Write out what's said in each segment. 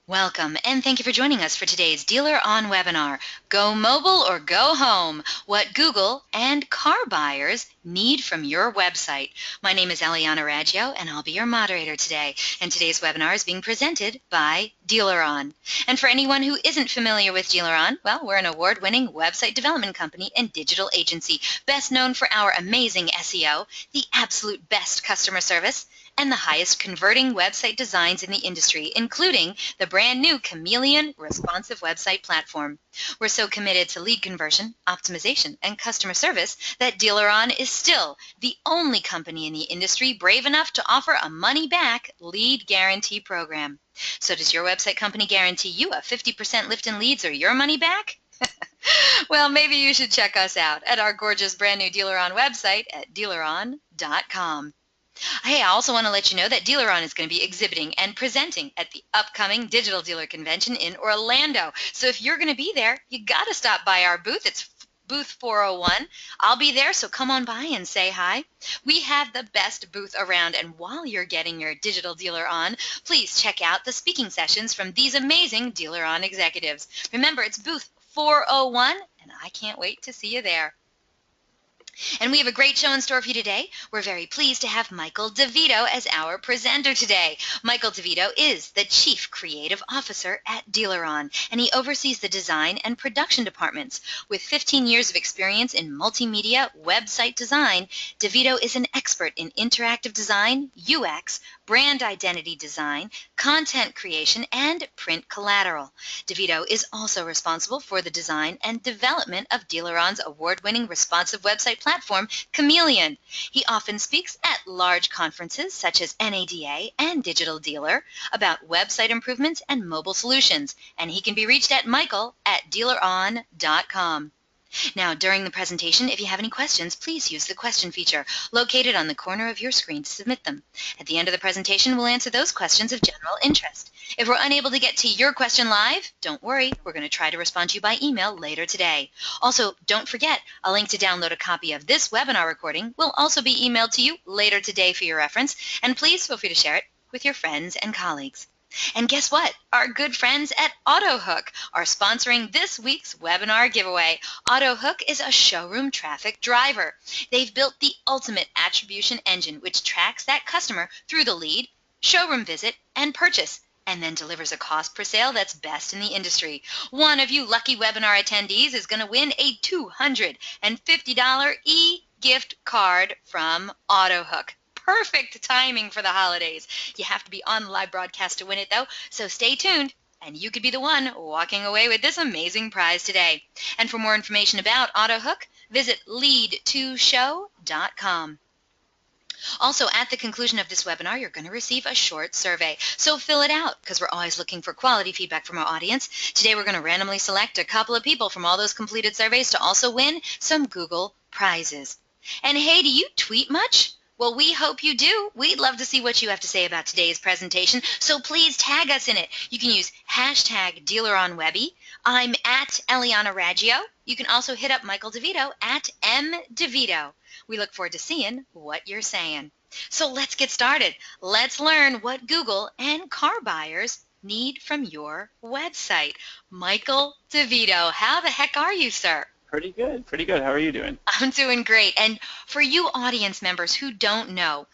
Welcome, and thank you for joining us for today's DealerOn webinar, Go Mobile or Go Home, What Google and Car Buyers Need from Your Website. My name is Eliana Raggio, and I'll be your moderator today. And today's webinar is being presented by DealerOn. And for anyone who isn't familiar with DealerOn, well, we're an award-winning website development company and digital agency, best known for our amazing SEO, the absolute best customer service, and the highest converting website designs in the industry, including the brand new Chameleon responsive website platform. We're so committed to lead conversion, optimization, and customer service that DealerOn is still the only company in the industry brave enough to offer a money-back lead guarantee program. So does your website company guarantee you a 50% lift in leads or your money back? Well, maybe you should check us out at our gorgeous brand new DealerOn website at DealerOn.com. Hey, I also want to let you know that DealerOn is going to be exhibiting and presenting at the upcoming Digital Dealer Convention in Orlando. So if you're going to be there, you got to stop by our booth. It's booth 401. I'll be there, so come on by and say hi. We have the best booth around, and while you're getting your digital dealer on, please check out the speaking sessions from these amazing DealerOn executives. Remember, it's booth 401, and I can't wait to see you there. And we have a great show in store for you today. We're very pleased to have Michael DeVito as our presenter today. Michael DeVito is the Chief Creative Officer at DealerOn, and he oversees the design and production departments. With 15 years of experience in multimedia website design, DeVito is an expert in interactive design, UX, brand identity design, content creation, and print collateral. DeVito is also responsible for the design and development of DealerOn's award-winning responsive website platform, Chameleon. He often speaks at large conferences such as NADA and Digital Dealer about website improvements and mobile solutions, and he can be reached at michael@dealeron.com. Now, during the presentation, if you have any questions, please use the question feature located on the corner of your screen to submit them. At the end of the presentation, we'll answer those questions of general interest. If we're unable to get to your question live, don't worry. We're going to try to respond to you by email later today. Also, don't forget, a link to download a copy of this webinar recording will also be emailed to you later today for your reference, and please feel free to share it with your friends and colleagues. And guess what? Our good friends at AutoHook are sponsoring this week's webinar giveaway. AutoHook is a showroom traffic driver. They've built the ultimate attribution engine, which tracks that customer through the lead, showroom visit, and purchase, and then delivers a cost per sale that's best in the industry. One of you lucky webinar attendees is going to win a $250 e-gift card from AutoHook. Perfect timing for the holidays. You have to be on the live broadcast to win it, though, so stay tuned, and you could be the one walking away with this amazing prize today. And for more information about AutoHook, visit lead2show.com. Also, at the conclusion of this webinar, you're going to receive a short survey, so fill it out because we're always looking for quality feedback from our audience. Today, we're going to randomly select a couple of people from all those completed surveys to also win some Google prizes. And hey, do you tweet much? Well, we hope you do. We'd love to see what you have to say about today's presentation, so please tag us in it. You can use hashtag DealerOnWebby. I'm at Eliana Raggio. You can also hit up Michael DeVito at MDeVito. We look forward to seeing what you're saying. So let's get started. Let's learn what Google and car buyers need from your website. Michael DeVito, how the heck are you, sir? Pretty good, pretty good. How are you doing? I'm doing great. And for you audience members who don't know,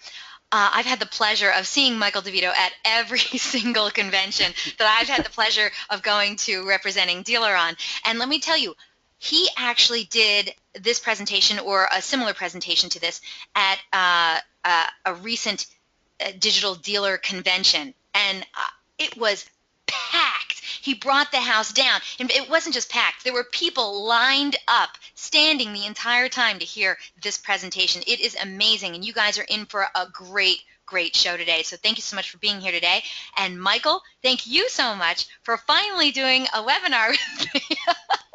I've had the pleasure of seeing Michael DeVito at every single convention that I've had the pleasure of going to representing DealerOn. And let me tell you, he actually did this presentation or a similar presentation to this at a recent digital dealer convention. And it was packed. He brought the house down, and it wasn't just packed. There were people lined up, standing the entire time to hear this presentation. It is amazing, and you guys are in for a great show today. So thank you so much for being here today. And Michael, thank you so much for finally doing a webinar with me.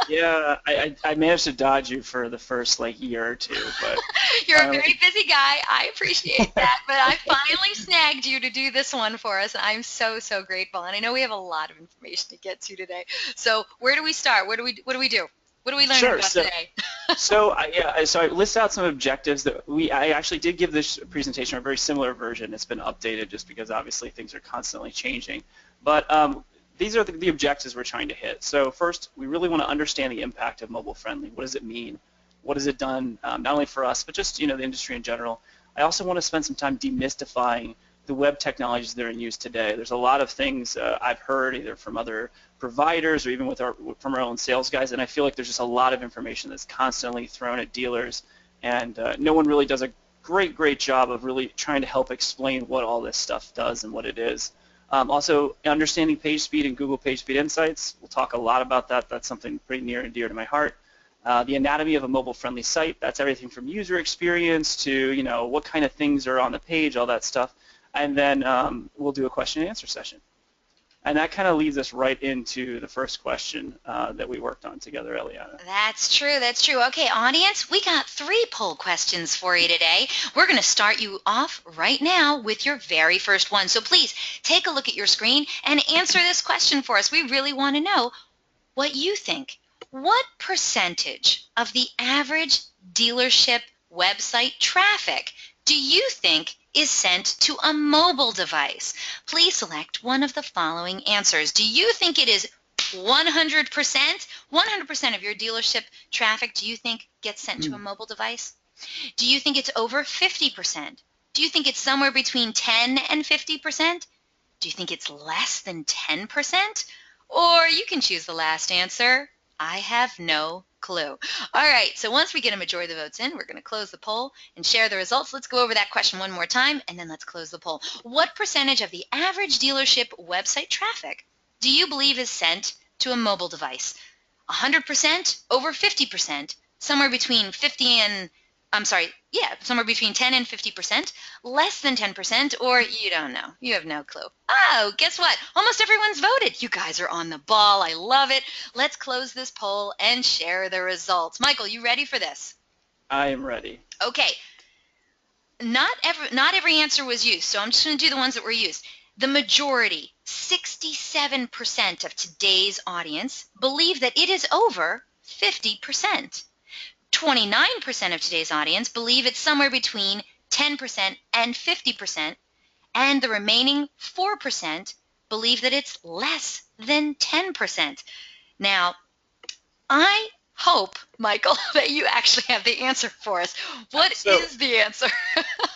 Yeah, I managed to dodge you for the first year or two, but you're a very busy guy. I appreciate that, but I finally snagged you to do this one for us, and I'm so grateful. And I know we have a lot of information to get to today. So where do we start? What do we do? What do we learn about today? So I list out some objectives that I actually did give this presentation a very similar version. It's been updated just because obviously things are constantly changing. But these are the objectives we're trying to hit. So first, we really want to understand the impact of mobile friendly. What does it mean? What has it done, not only for us, but just the industry in general. I also want to spend some time demystifying the web technologies that are in use today. There's a lot of things I've heard either from other providers or even from our own sales guys, and I feel like there's just a lot of information that's constantly thrown at dealers, and no one really does a great job of really trying to help explain what all this stuff does and what it is. Also, understanding page speed and Google Page Speed Insights. We'll talk a lot about that. That's something pretty near and dear to my heart. The anatomy of a mobile-friendly site. That's everything from user experience to what kind of things are on the page, all that stuff. And then we'll do a question and answer session. And that kind of leads us right into the first question that we worked on together, Eliana. That's true, that's true. Okay, audience, we got 3 poll questions for you today. We're going to start you off right now with your very first one. So please take a look at your screen and answer this question for us. We really want to know what you think. What percentage of the average dealership website traffic do you think is sent to a mobile device? Please select one of the following answers. Do you think it is 100%? 100% of your dealership traffic, do you think, gets sent to a mobile device? Do you think it's over 50%? Do you think it's somewhere between 10 and 50%? Do you think it's less than 10%? Or you can choose the last answer. I have no clue. All right, so once we get a majority of the votes in, we're going to close the poll and share the results. Let's go over that question one more time, and then let's close the poll. What percentage of the average dealership website traffic do you believe is sent to a mobile device? 100%, over 50%, somewhere between 10 and 50%, less than 10%, or you don't know. You have no clue. Oh, guess what? Almost everyone's voted. You guys are on the ball. I love it. Let's close this poll and share the results. Michael, you ready for this? I am ready. Okay. Not every answer was used, so I'm just going to do the ones that were used. The majority, 67% of today's audience, believe that it is over 50%. 29% of today's audience believe it's somewhere between 10% and 50%, and the remaining 4% believe that it's less than 10%. Now, I hope, Michael, that you actually have the answer for us. What is the answer?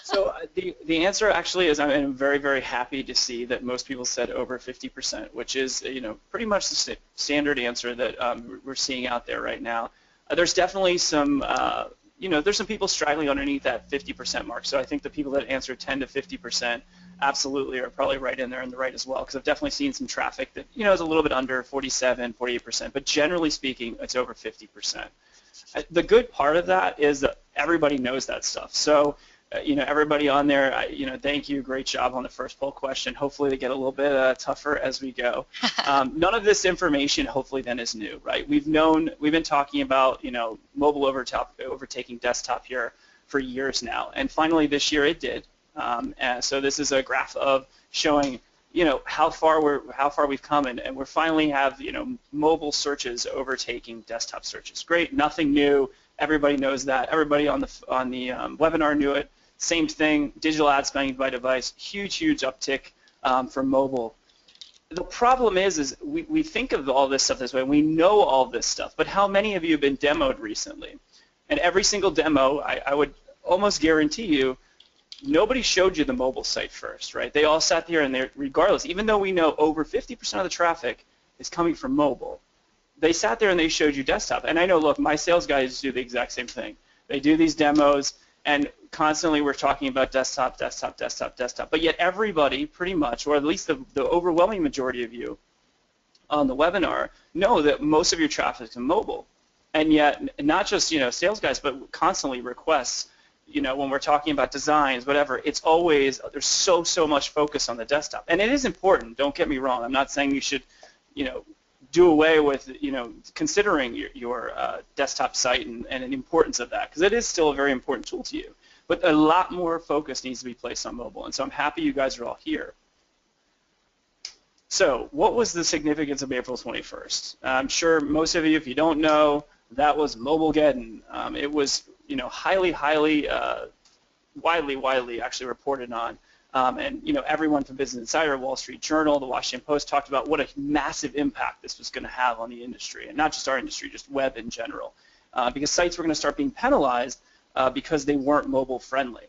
So the answer actually is, I'm very happy to see that most people said over 50%, which is pretty much the standard answer that we're seeing out there right now. There's definitely some, there's some people straggling underneath that 50% mark. So I think the people that answer 10 to 50% absolutely are probably right in there and the right as well, because I've definitely seen some traffic that, is a little bit under 47, 48%, but generally speaking, it's over 50%. The good part of that is that everybody knows that stuff. So, everybody on there, thank you, great job on the first poll question. Hopefully they get a little bit tougher as we go. None of this information hopefully then is new, right? We've been talking about, mobile overtaking desktop here for years now, and finally this year it did. And so this is a graph of showing, how far we've come, and we finally have, mobile searches overtaking desktop searches. Great, nothing new. Everybody knows that. Everybody on the webinar knew it. Same thing, digital ad spending by device, huge uptick for mobile. The problem is we think of all this stuff this way, we know all this stuff, but how many of you have been demoed recently? And every single demo, I would almost guarantee you, nobody showed you the mobile site first, right? They all sat there, and regardless, even though we know over 50% of the traffic is coming from mobile, they sat there and they showed you desktop. And I know, look, my sales guys do the exact same thing. They do these demos, and constantly we're talking about desktop. But yet everybody pretty much, or at least the overwhelming majority of you on the webinar, know that most of your traffic is mobile. And yet, not just sales guys, but constantly requests, when we're talking about designs, whatever, it's always, there's so much focus on the desktop. And it is important, don't get me wrong. I'm not saying you should, do away with, considering your desktop site and the importance of that, because it is still a very important tool to you. But a lot more focus needs to be placed on mobile, and so I'm happy you guys are all here. So what was the significance of April 21st? I'm sure most of you, if you don't know, that was Mobilegeddon. It was, highly, widely actually reported on. And everyone from Business Insider, Wall Street Journal, the Washington Post talked about what a massive impact this was going to have on the industry, and not just our industry, just web in general, because sites were going to start being penalized because they weren't mobile friendly.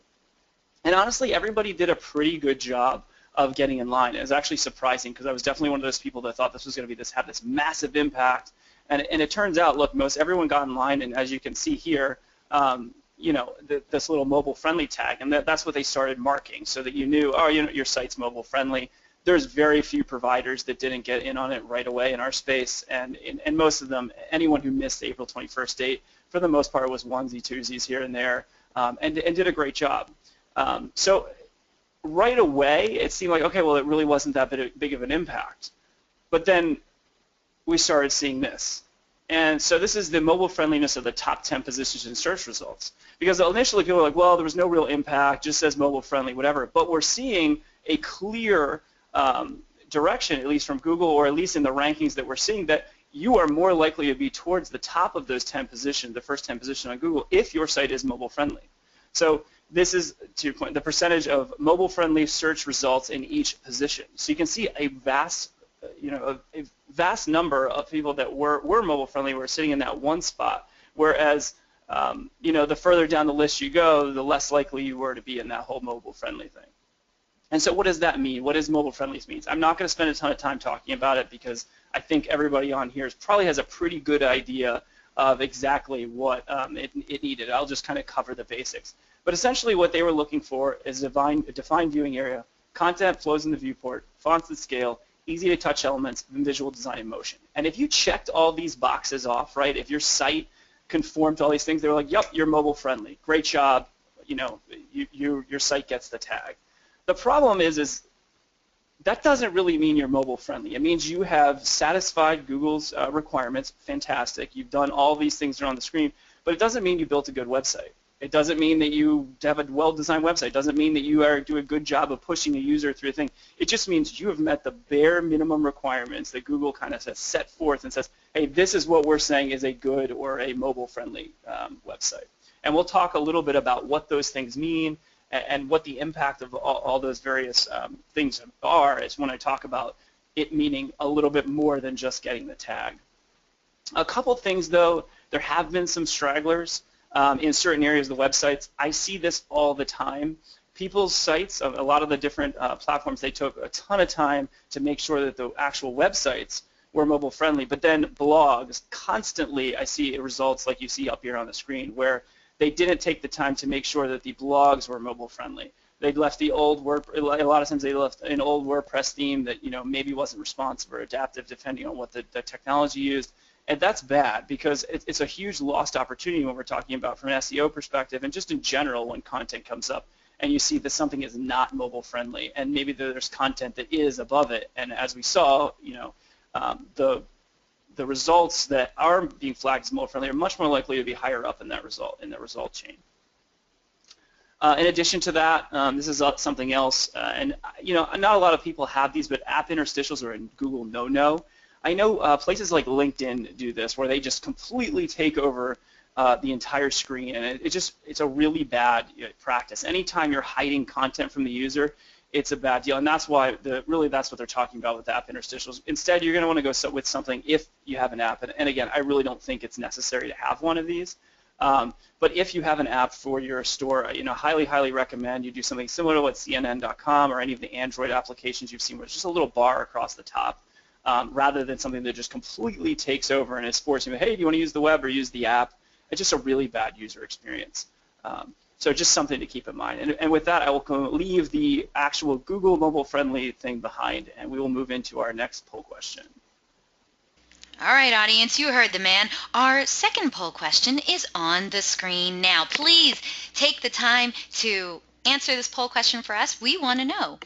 And honestly, everybody did a pretty good job of getting in line. It was actually surprising because I was definitely one of those people that thought this was going to be have this massive impact. And it turns out, look, everyone got in line, and as you can see here, this little mobile-friendly tag, and that's what they started marking, so that you knew, your site's mobile-friendly. There's very few providers that didn't get in on it right away in our space, and most of them, anyone who missed the April 21st date, for the most part, was onesie-twosies here and there, and did a great job. So right away, it seemed like, okay, well, it really wasn't that big of an impact. But then we started seeing this. And so this is the mobile friendliness of the top 10 positions in search results. Because initially people were like, well, there was no real impact, just says mobile friendly, whatever. But we're seeing a clear direction, at least from Google, or at least in the rankings that we're seeing, that you are more likely to be towards the top of those 10 positions, the first 10 positions on Google, if your site is mobile friendly. So this is, to your point, the percentage of mobile friendly search results in each position. So you can see a vast number of people that were mobile friendly were sitting in that one spot, whereas the further down the list you go, the less likely you were to be in that whole mobile friendly thing. And so what does that mean? What does mobile friendly mean? I'm not going to spend a ton of time talking about it because I think everybody on here probably has a pretty good idea of exactly what it needed. I'll just kind of cover the basics. But essentially what they were looking for is a defined viewing area, content flows in the viewport, fonts that scale, easy to touch elements, and visual design in motion. And if you checked all these boxes off, right, if your site conformed to all these things, they were like, yep, you're mobile friendly. Great job. Your site gets the tag. The problem is that doesn't really mean you're mobile friendly. It means you have satisfied Google's requirements. Fantastic. You've done all these things that are on the screen, but it doesn't mean you built a good website. It doesn't mean that you have a well-designed website. It doesn't mean that you do a good job of pushing a user through a thing. It just means you have met the bare minimum requirements that Google kind of has set forth and says, hey, this is what we're saying is a good or a mobile-friendly website. And we'll talk a little bit about what those things mean and what the impact of all those various things are, is when I talk about it meaning a little bit more than just getting the tag. A couple things, though, there have been some stragglers in certain areas of the websites. I see this all the time. People's sites, a lot of the different platforms, they took a ton of time to make sure that the actual websites were mobile friendly, but then blogs, constantly I see results like you see up here on the screen where they didn't take the time to make sure that the blogs were mobile friendly. They left the old a lot of times they left an old WordPress theme that maybe wasn't responsive or adaptive depending on what the technology used. And that's bad because it's a huge lost opportunity when we're talking about from an SEO perspective and just in general when content comes up and you see that something is not mobile friendly and maybe there's content that is above it. And as we saw, the results that are being flagged as mobile friendly are much more likely to be higher up in that result chain. In addition to that, this is something else, and not a lot of people have these, but app interstitials are a Google no-no. I know places like LinkedIn do this, where they just completely take over the entire screen, and it's a really bad practice. Anytime you're hiding content from the user, it's a bad deal, and that's why that's what they're talking about with app interstitials. Instead, you're going to want to go with something if you have an app, and again, I really don't think it's necessary to have one of these. But if you have an app for your store, highly, highly recommend you do something similar to what CNN.com or any of the Android applications you've seen, where it's just a little bar across the top, rather than something that just completely takes over and is forcing you, hey, do you want to use the web or use the app? It's just a really bad user experience. So just something to keep in mind. And with that, I will leave the actual Google mobile-friendly thing behind, and we will move into our next poll question. All right, audience, you heard the man. Our second poll question is on the screen now. Please take the time to answer this poll question for us. We want to know,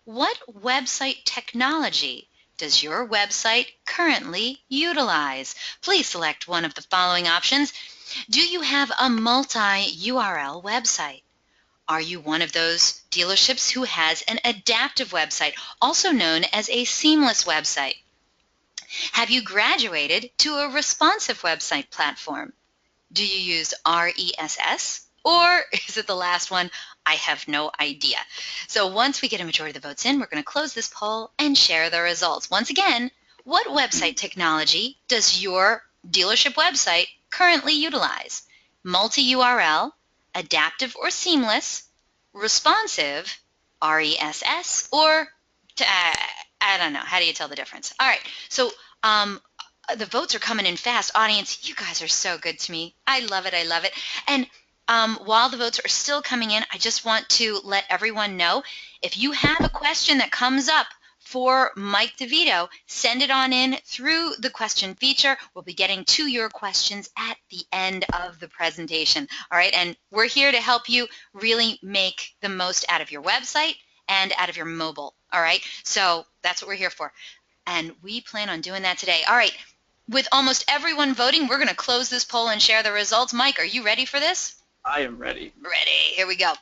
what website technology does your website currently utilize? Please select one of the following options. Do you have a multi-URL website? Are you one of those dealerships who has an adaptive website, also known as a seamless website? Have you graduated to a responsive website platform? Do you use RESS? Or is it the last one, I have no idea. So once we get a majority of the votes in, we're going to close this poll and share the results. Once again, what website technology does your dealership website currently utilize? Multi-URL, adaptive or seamless, responsive, RESS, or I don't know. How do you tell the difference? All right. So the votes are coming in fast. Audience, you guys are so good to me. I love it. I love it. And while the votes are still coming in, I just want to let everyone know, if you have a question that comes up for Mike DeVito, send it on in through the question feature. We'll be getting to your questions at the end of the presentation. All right, and we're here to help you really make the most out of your website and out of your mobile. All right, so that's what we're here for. And we plan on doing that today. All right, with almost everyone voting, we're going to close this poll and share the results. Mike, are you ready for this? I am ready. Ready. Here we go.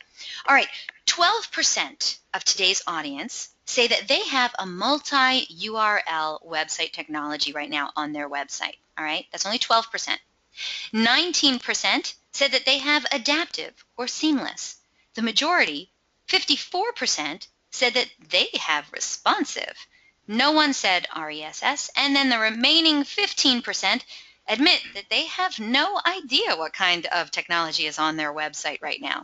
All right. 12% of today's audience say that they have a multi-URL website technology right now on their website. All right. That's only 12%. 19% said that they have adaptive or seamless. The majority, 54%, said that they have responsive. No one said RESS. And then the remaining 15% admit that they have no idea what kind of technology is on their website right now.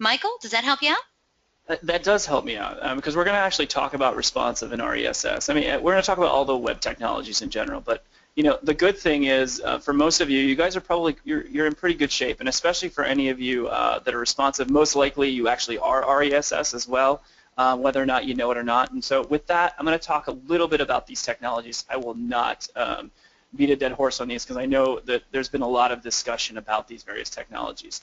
Michael, does that help you out? That does help me out, because we're going to actually talk about responsive and RESS. I mean, we're going to talk about all the web technologies in general, but the good thing is, for most of you, you guys are probably you're in pretty good shape, and especially for any of you that are responsive, most likely you actually are RESS as well, whether or not you know it or not. And so with that, I'm going to talk a little bit about these technologies. I will not beat a dead horse on these, because I know that there's been a lot of discussion about these various technologies.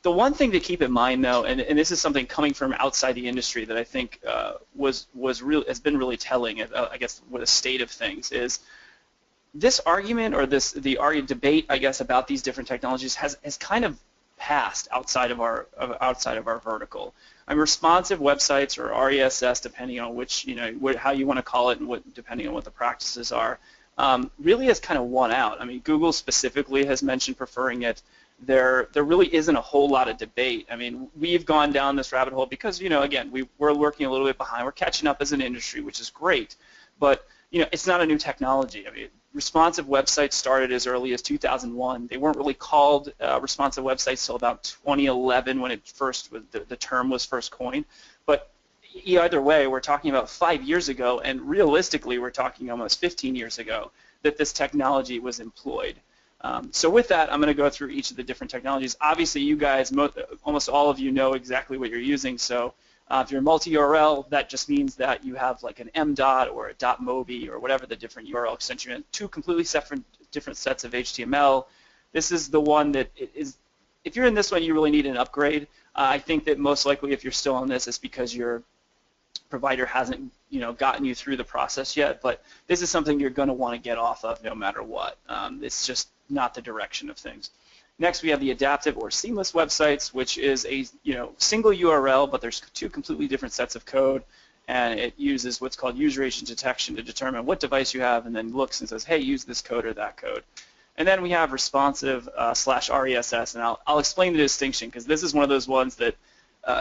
The one thing to keep in mind, though, and this is something coming from outside the industry that I think has been really telling, I guess, with the state of things, is this argument, or the debate, I guess, about these different technologies has kind of passed outside of our vertical. Responsive websites, or RESS, depending on which, how you want to call it, and depending on what the practices are, really has kind of won out. I mean, Google specifically has mentioned preferring it. There really isn't a whole lot of debate. I mean, we've gone down this rabbit hole because, again, we're working a little bit behind. We're catching up as an industry, which is great. But, it's not a new technology. I mean, responsive websites started as early as 2001. They weren't really called responsive websites until about 2011, when the term was first coined. But either way, we're talking about 5 years ago, and realistically, we're talking almost 15 years ago that this technology was employed. So with that, I'm going to go through each of the different technologies. Obviously, you guys, almost all of you know exactly what you're using. So if you're multi-URL, that just means that you have like an M.dot or a .mobi or whatever the different URL extension is, two completely different sets of HTML. This is the one that is, if you're in this one, you really need an upgrade. I think that most likely if you're still on this, it's because your provider hasn't gotten you through the process yet, but this is something you're going to want to get off of no matter what. It's just not the direction of things. Next, we have the adaptive or seamless websites, which is a single URL, but there's two completely different sets of code, and it uses what's called user agent detection to determine what device you have, and then looks and says, hey, use this code or that code. And then we have responsive / RESS, and I'll explain the distinction, because this is one of those ones that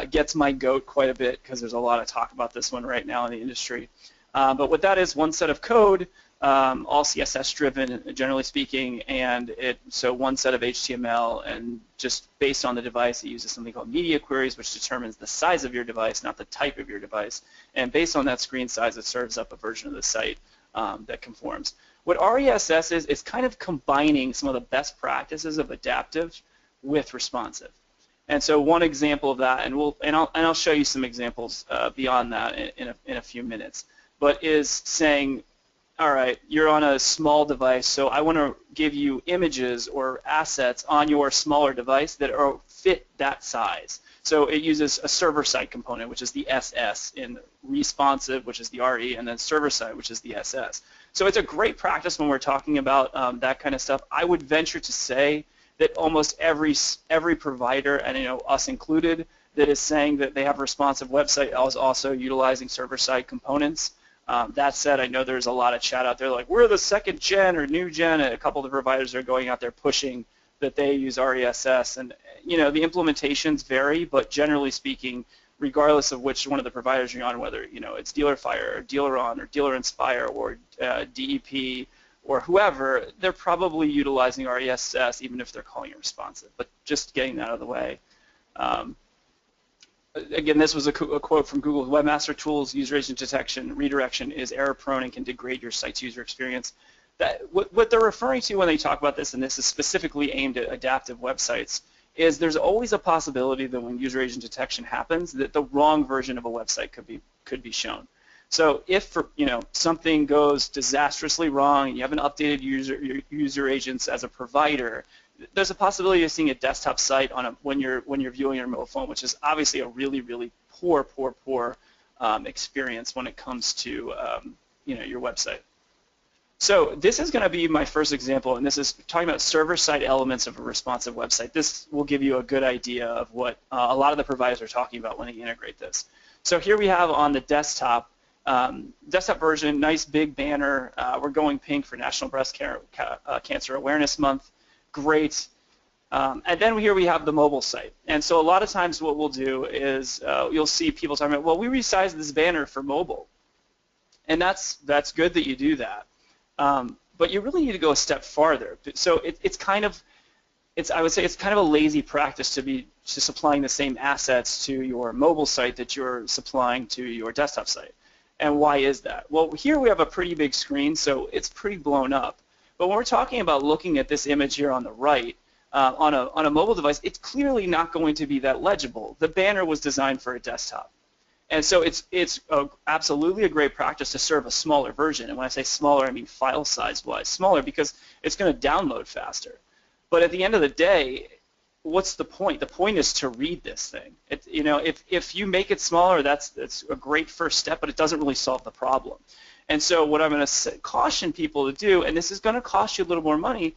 gets my goat quite a bit, because there's a lot of talk about this one right now in the industry. But what that is, one set of code, all CSS driven, generally speaking, and so one set of HTML, and just based on the device, it uses something called media queries, which determines the size of your device, not the type of your device. And based on that screen size, it serves up a version of the site that conforms. What RESS is, it's kind of combining some of the best practices of adaptive with responsive. And so one example of that, and I'll show you some examples beyond that in a few minutes, but is saying, all right, you're on a small device, so I want to give you images or assets on your smaller device that fit that size. So it uses a server-side component, which is the SS, in responsive, which is the RE, and then server-side, which is the SS. So it's a great practice when we're talking about that kind of stuff. I would venture to say that almost every provider, and us included, that is saying that they have a responsive website is also utilizing server-side components. That said, I know there's a lot of chat out there like, we're the second gen or new gen, and a couple of the providers are going out there pushing that they use RESS, and the implementations vary, but generally speaking, regardless of which one of the providers you're on, whether it's DealerFire or DealerOn or Dealer Inspire or DEP or whoever, they're probably utilizing RESS even if they're calling it responsive. But just getting that out of the way. Again, this was a quote from Google: Webmaster Tools user agent detection redirection is error prone and can degrade your site's user experience. What they're referring to when they talk about this, and this is specifically aimed at adaptive websites, is there's always a possibility that when user agent detection happens, that the wrong version of a website could be shown. So if something goes disastrously wrong and you haven't updated your user agents as a provider, there's a possibility of seeing a desktop site when you're viewing your mobile phone, which is obviously a really, really poor experience when it comes to your website. So this is going to be my first example, and this is talking about server-side elements of a responsive website. This will give you a good idea of what a lot of the providers are talking about when they integrate this. So here we have on the desktop version, nice big banner. We're going pink for National Breast Cancer Awareness Month. Great. And then here we have the mobile site. And so a lot of times what we'll do is you'll see people talking about, well, we resized this banner for mobile. And that's good that you do that. But you really need to go a step farther. So I would say it's kind of a lazy practice to be just supplying the same assets to your mobile site that you're supplying to your desktop site. And why is that? Well, here we have a pretty big screen, so it's pretty blown up. But when we're talking about looking at this image here on the right, on a mobile device, it's clearly not going to be that legible. The banner was designed for a desktop. And so it's absolutely a great practice to serve a smaller version. And when I say smaller, I mean file size-wise smaller, because it's going to download faster. But at the end of the day, what's the point? The point is to read this thing. If you make it smaller, that's a great first step, but it doesn't really solve the problem. And so what I'm going to caution people to do, and this is going to cost you a little more money,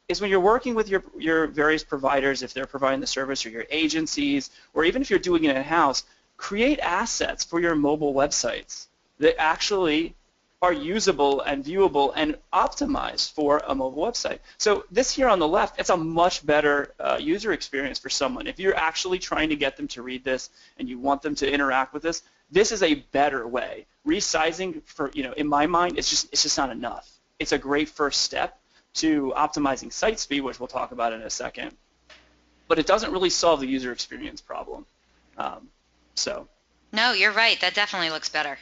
is when you're working with your various providers, if they're providing the service, or your agencies, or even if you're doing it in-house, create assets for your mobile websites that actually are usable and viewable and optimized for a mobile website. So this here on the left, it's a much better user experience for someone. If you're actually trying to get them to read this and you want them to interact with this, this is a better way. Resizing, in my mind, it's just not enough. It's a great first step to optimizing site speed, which we'll talk about in a second, but it doesn't really solve the user experience problem. No, you're right. That definitely looks better.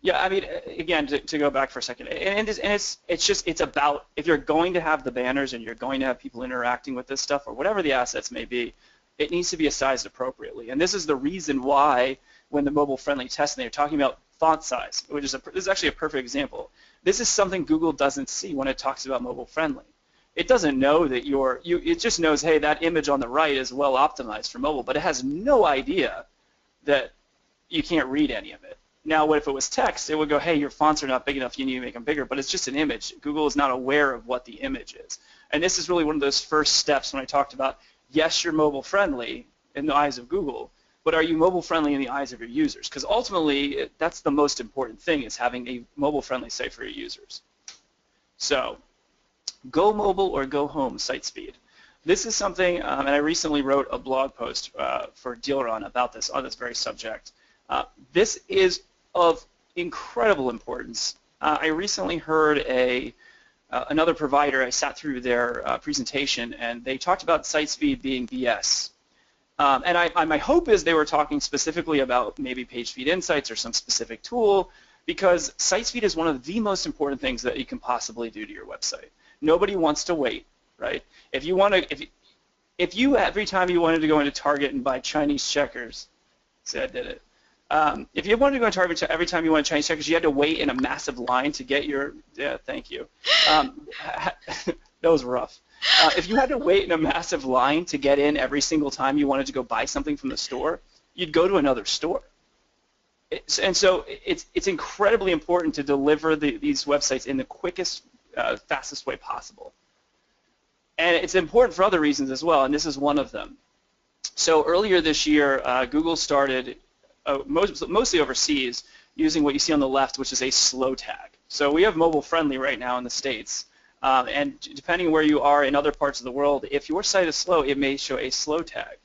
Yeah, I mean, again, to go back for a second, it's about, if you're going to have the banners and you're going to have people interacting with this stuff or whatever the assets may be, it needs to be sized appropriately. And this is the reason why when the mobile-friendly testing, they're talking about font size, which is this is actually a perfect example. This is something Google doesn't see when it talks about mobile-friendly. It doesn't know that it just knows, hey, that image on the right is well optimized for mobile, but it has no idea that you can't read any of it. Now, what if it was text? It would go, hey, your fonts are not big enough, you need to make them bigger, but it's just an image. Google is not aware of what the image is. And this is really one of those first steps when I talked about, yes, you're mobile-friendly in the eyes of Google, but are you mobile-friendly in the eyes of your users? Because ultimately, that's the most important thing, is having a mobile-friendly site for your users. So, go mobile or go home site speed. This is something, and I recently wrote a blog post for DealerOn about this, on this very subject. This is of incredible importance. I recently heard another provider, I sat through their presentation, and they talked about site speed being BS. And my hope is they were talking specifically about maybe page speed insights or some specific tool, because site speed is one of the most important things that you can possibly do to your website. Nobody wants to wait, right? If you every time you wanted to go into Target and buy Chinese checkers, see, I did it. If you wanted to go into Target every time you wanted Chinese checkers, you had to wait in a massive line to get your, thank you. That was rough. If you had to wait in a massive line to get in every single time you wanted to go buy something from the store, you'd go to another store. And so it's incredibly important to deliver these websites in the quickest, fastest way possible. And it's important for other reasons as well, and this is one of them. So earlier this year, Google started, mostly overseas, using what you see on the left, which is a slow tag. So we have mobile friendly right now in the States, And depending where you are in other parts of the world, if your site is slow, it may show a slow tag.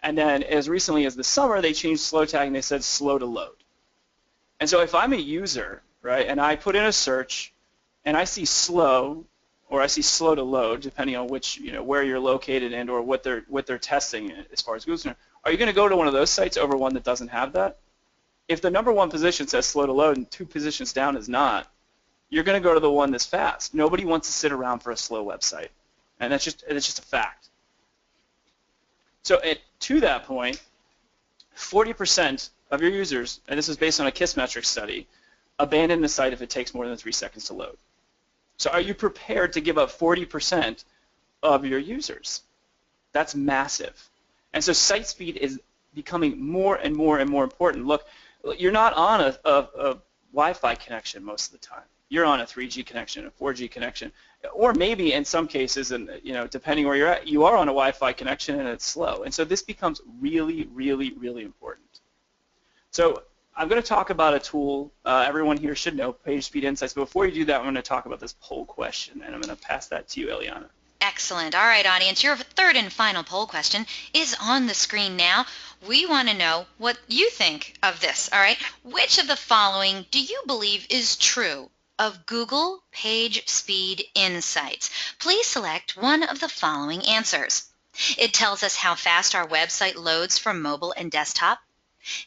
And then as recently as the summer, they changed slow tag and they said slow to load. And so if I'm a user, right, and I put in a search and I see slow, or I see slow to load, depending on which, where you're located and or what they're testing as far as Google's concerned, are you going to go to one of those sites over one that doesn't have that? If the number one position says slow to load and 2 positions down is not, you're going to go to the one that's fast. Nobody wants to sit around for a slow website, and that's just a fact. So to that point, 40% of your users, and this is based on a Kissmetrics study, abandon the site if it takes more than 3 seconds to load. So are you prepared to give up 40% of your users? That's massive. And so site speed is becoming more and more and more important. Look, you're not on a Wi-Fi connection most of the time. You're on a 3G connection, a 4G connection, or maybe in some cases, and depending where you're at, you are on a Wi-Fi connection and it's slow. And so this becomes really, really, really important. So I'm going to talk about a tool everyone here should know, PageSpeed Insights. But before you do that, I'm going to talk about this poll question, and I'm going to pass that to you, Eliana. Excellent. All right, audience, your third and final poll question is on the screen now. We want to know what you think of this, all right? Which of the following do you believe is true of Google PageSpeed Insights? Please select one of the following answers. It tells us how fast our website loads from mobile and desktop.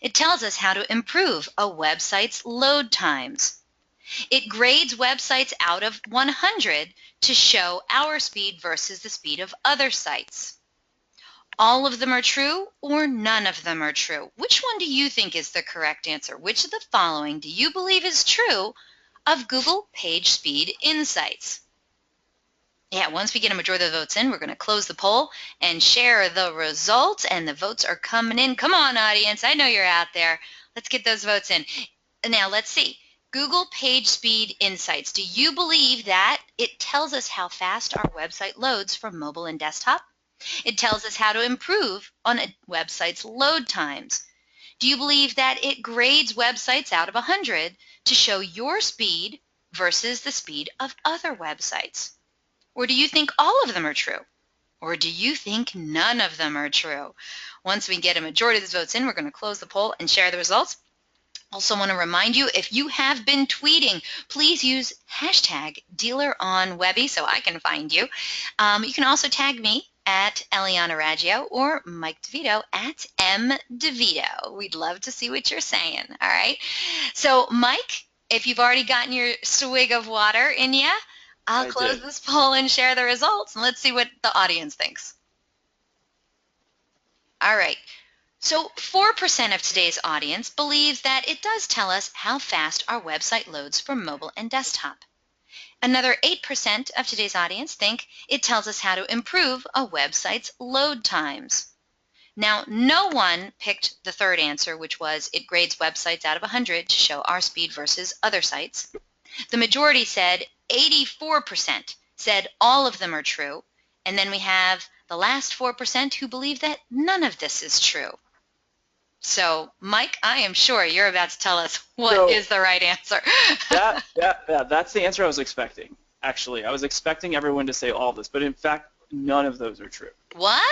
It tells us how to improve a website's load times. It grades websites out of 100 to show our speed versus the speed of other sites. All of them are true or none of them are true? Which one do you think is the correct answer? Which of the following do you believe is true of Google PageSpeed Insights? Yeah, once we get a majority of the votes in, we're going to close the poll and share the results, and the votes are coming in. Come on, audience. I know you're out there. Let's get those votes in. Now, let's see. Google PageSpeed Insights. Do you believe that it tells us how fast our website loads from mobile and desktop? It tells us how to improve on a website's load times. Do you believe that it grades websites out of 100 to show your speed versus the speed of other websites? Or do you think all of them are true? Or do you think none of them are true? Once we get a majority of these votes in, we're going to close the poll and share the results. Also want to remind you, if you have been tweeting, please use hashtag DealerOnWebby so I can find you. You can also tag me at Eliana Raggio or Mike DeVito at MDeVito. We'd love to see what you're saying, all right? So, Mike, if you've already gotten your swig of water in you, I'll close this poll and share the results, and let's see what the audience thinks. All right. So 4% of today's audience believes that it does tell us how fast our website loads from mobile and desktop. Another 8% of today's audience think it tells us how to improve a website's load times. Now, no one picked the third answer, which was it grades websites out of 100 to show our speed versus other sites. The majority said 84% said all of them are true, and then we have the last 4% who believe that none of this is true. So, Mike, I am sure you're about to tell us what is the right answer. That's the answer I was expecting, actually. I was expecting everyone to say all of this, but in fact, none of those are true. What?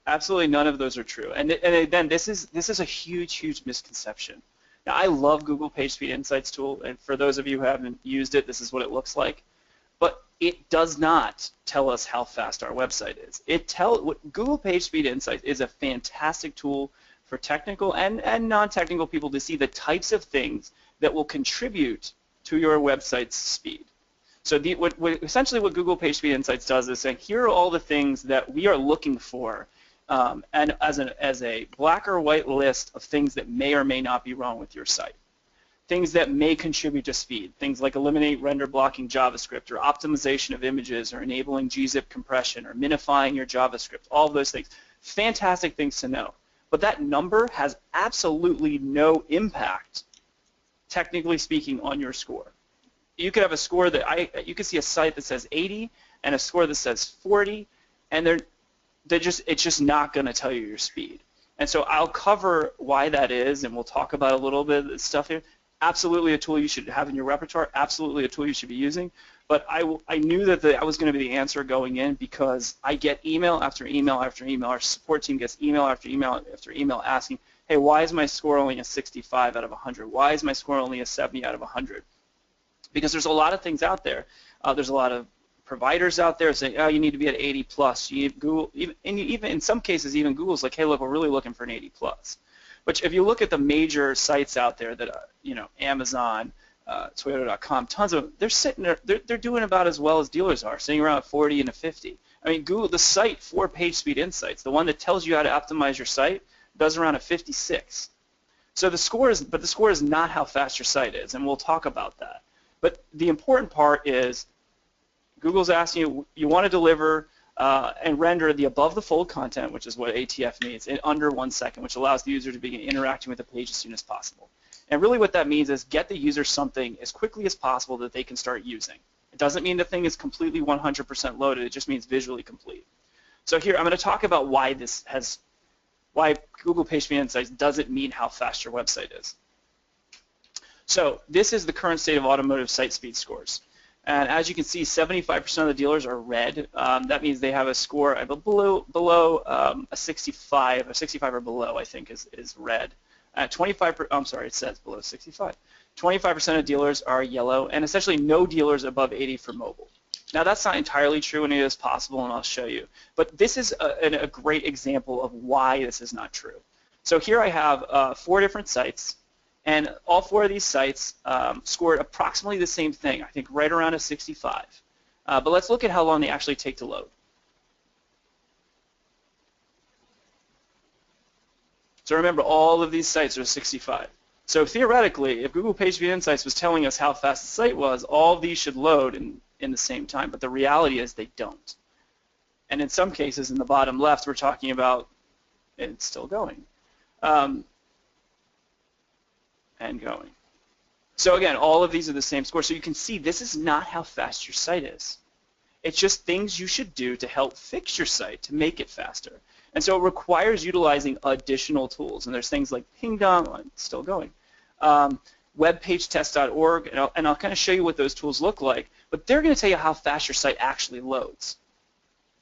Absolutely none of those are true. And then this is a huge misconception. Now, I love Google PageSpeed Insights tool, and for those of you who haven't used it, this is what it looks like. But it does not tell us how fast our website is. Google PageSpeed Insights is a fantastic tool for technical and non-technical people to see the types of things that will contribute to your website's speed. So essentially what Google PageSpeed Insights does is saying, here are all the things that we are looking for, and as a black or white list of things that may or may not be wrong with your site. Things that may contribute to speed, things like eliminate render blocking JavaScript, or optimization of images, or enabling gzip compression, or minifying your JavaScript, all of those things. Fantastic things to know. But that number has absolutely no impact, technically speaking, on your score. You could have a score that you could see a site that says 80 and a score that says 40, and it's just not going to tell you your speed. And so I'll cover why that is, and we'll talk about a little bit of this stuff here. absolutely a tool you should have in your repertoire, absolutely a tool you should be using. But I knew that that was going to be the answer going in because I get email after email after email. Our support team gets email after email after email asking, hey, why is my score only a 65 out of 100? Why is my score only a 70 out of 100? Because there's a lot of things out there. There's a lot of providers out there saying, oh, you need to be at 80 plus. You need Google, even in some cases, even Google's like, hey, look, we're really looking for an 80 plus. But if you look at the major sites out there that, Amazon, Toyota.com, tons of them, they're sitting there, they're doing about as well as dealers are, sitting around a 40 and a 50. I mean, Google, the site for PageSpeed Insights, the one that tells you how to optimize your site, does around a 56. So the score is not how fast your site is, and we'll talk about that. But the important part is Google's asking you, you want to deliver and render the above the fold content, which is what ATF means, in under 1 second, which allows the user to begin interacting with the page as soon as possible. And really what that means is get the user something as quickly as possible that they can start using. It doesn't mean the thing is completely 100% loaded, it just means visually complete. So here I'm going to talk about why Google PageSpeed Insights doesn't mean how fast your website is. So this is the current state of automotive site speed scores. And as you can see, 75% of the dealers are red. That means they have a score below a 65, a 65 or below, I think, is red. 25%, I'm sorry, it says below 65. 25% of dealers are yellow, and essentially no dealers above 80 for mobile. Now that's not entirely true, and it is possible, and I'll show you. But this is a great example of why this is not true. So here I have 4 different sites. And all 4 of these sites scored approximately the same thing, I think right around a 65. But let's look at how long they actually take to load. So remember, all of these sites are 65. So theoretically, if Google PageSpeed Insights was telling us how fast the site was, all of these should load in the same time. But the reality is they don't. And in some cases, in the bottom left, we're talking about it's still going. And going. So again, all of these are the same score. So you can see this is not how fast your site is. It's just things you should do to help fix your site to make it faster. And so it requires utilizing additional tools. And there's things like Pingdom, still going, webpagetest.org, and I'll kind of show you what those tools look like. But they're going to tell you how fast your site actually loads.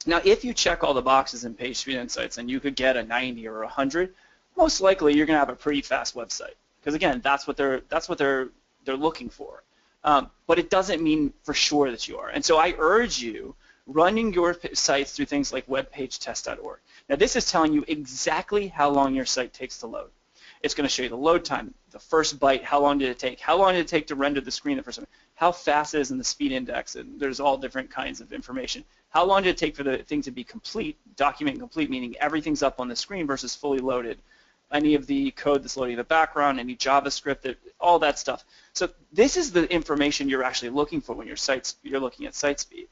Now, if you check all the boxes in PageSpeed Insights and you could get a 90 or 100, most likely you're going to have a pretty fast website. Because again, that's what they're looking for. But it doesn't mean for sure that you are. And so I urge you running your sites through things like webpagetest.org. Now this is telling you exactly how long your site takes to load. It's going to show you the load time, the first byte, how long did it take, how long did it take to render the screen the first time, how fast it is in the speed index, and there's all different kinds of information. How long did it take for the thing to be complete, document complete, meaning everything's up on the screen versus fully loaded. Any of the code that's loading in the background, any JavaScript, all that stuff. So this is the information you're actually looking for when you're looking at site speed.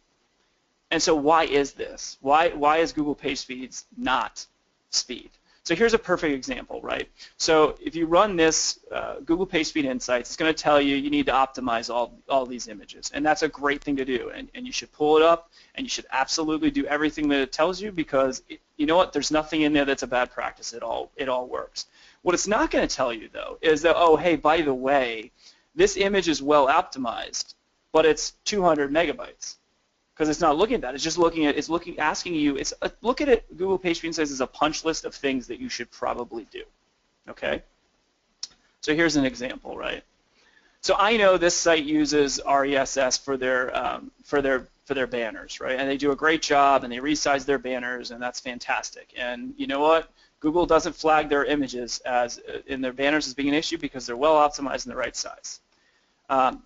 And so why is this? Why is Google PageSpeed not speed? So here's a perfect example, right? So if you run this Google PageSpeed Insights, it's going to tell you you need to optimize all these images. And that's a great thing to do. And you should pull it up, and you should absolutely do everything that it tells you because, you know what, there's nothing in there that's a bad practice. It all works. What it's not going to tell you, though, is that, oh, hey, by the way, this image is well optimized, but it's 200 megabytes. Because it's not looking at that. It's just asking you, look at it, Google PageSpeed Insights as a punch list of things that you should probably do, okay? So here's an example, right? So I know this site uses RESS for their banners, right? And they do a great job, and they resize their banners, and that's fantastic. And you know what? Google doesn't flag their images in their banners as being an issue because they're well optimized and the right size.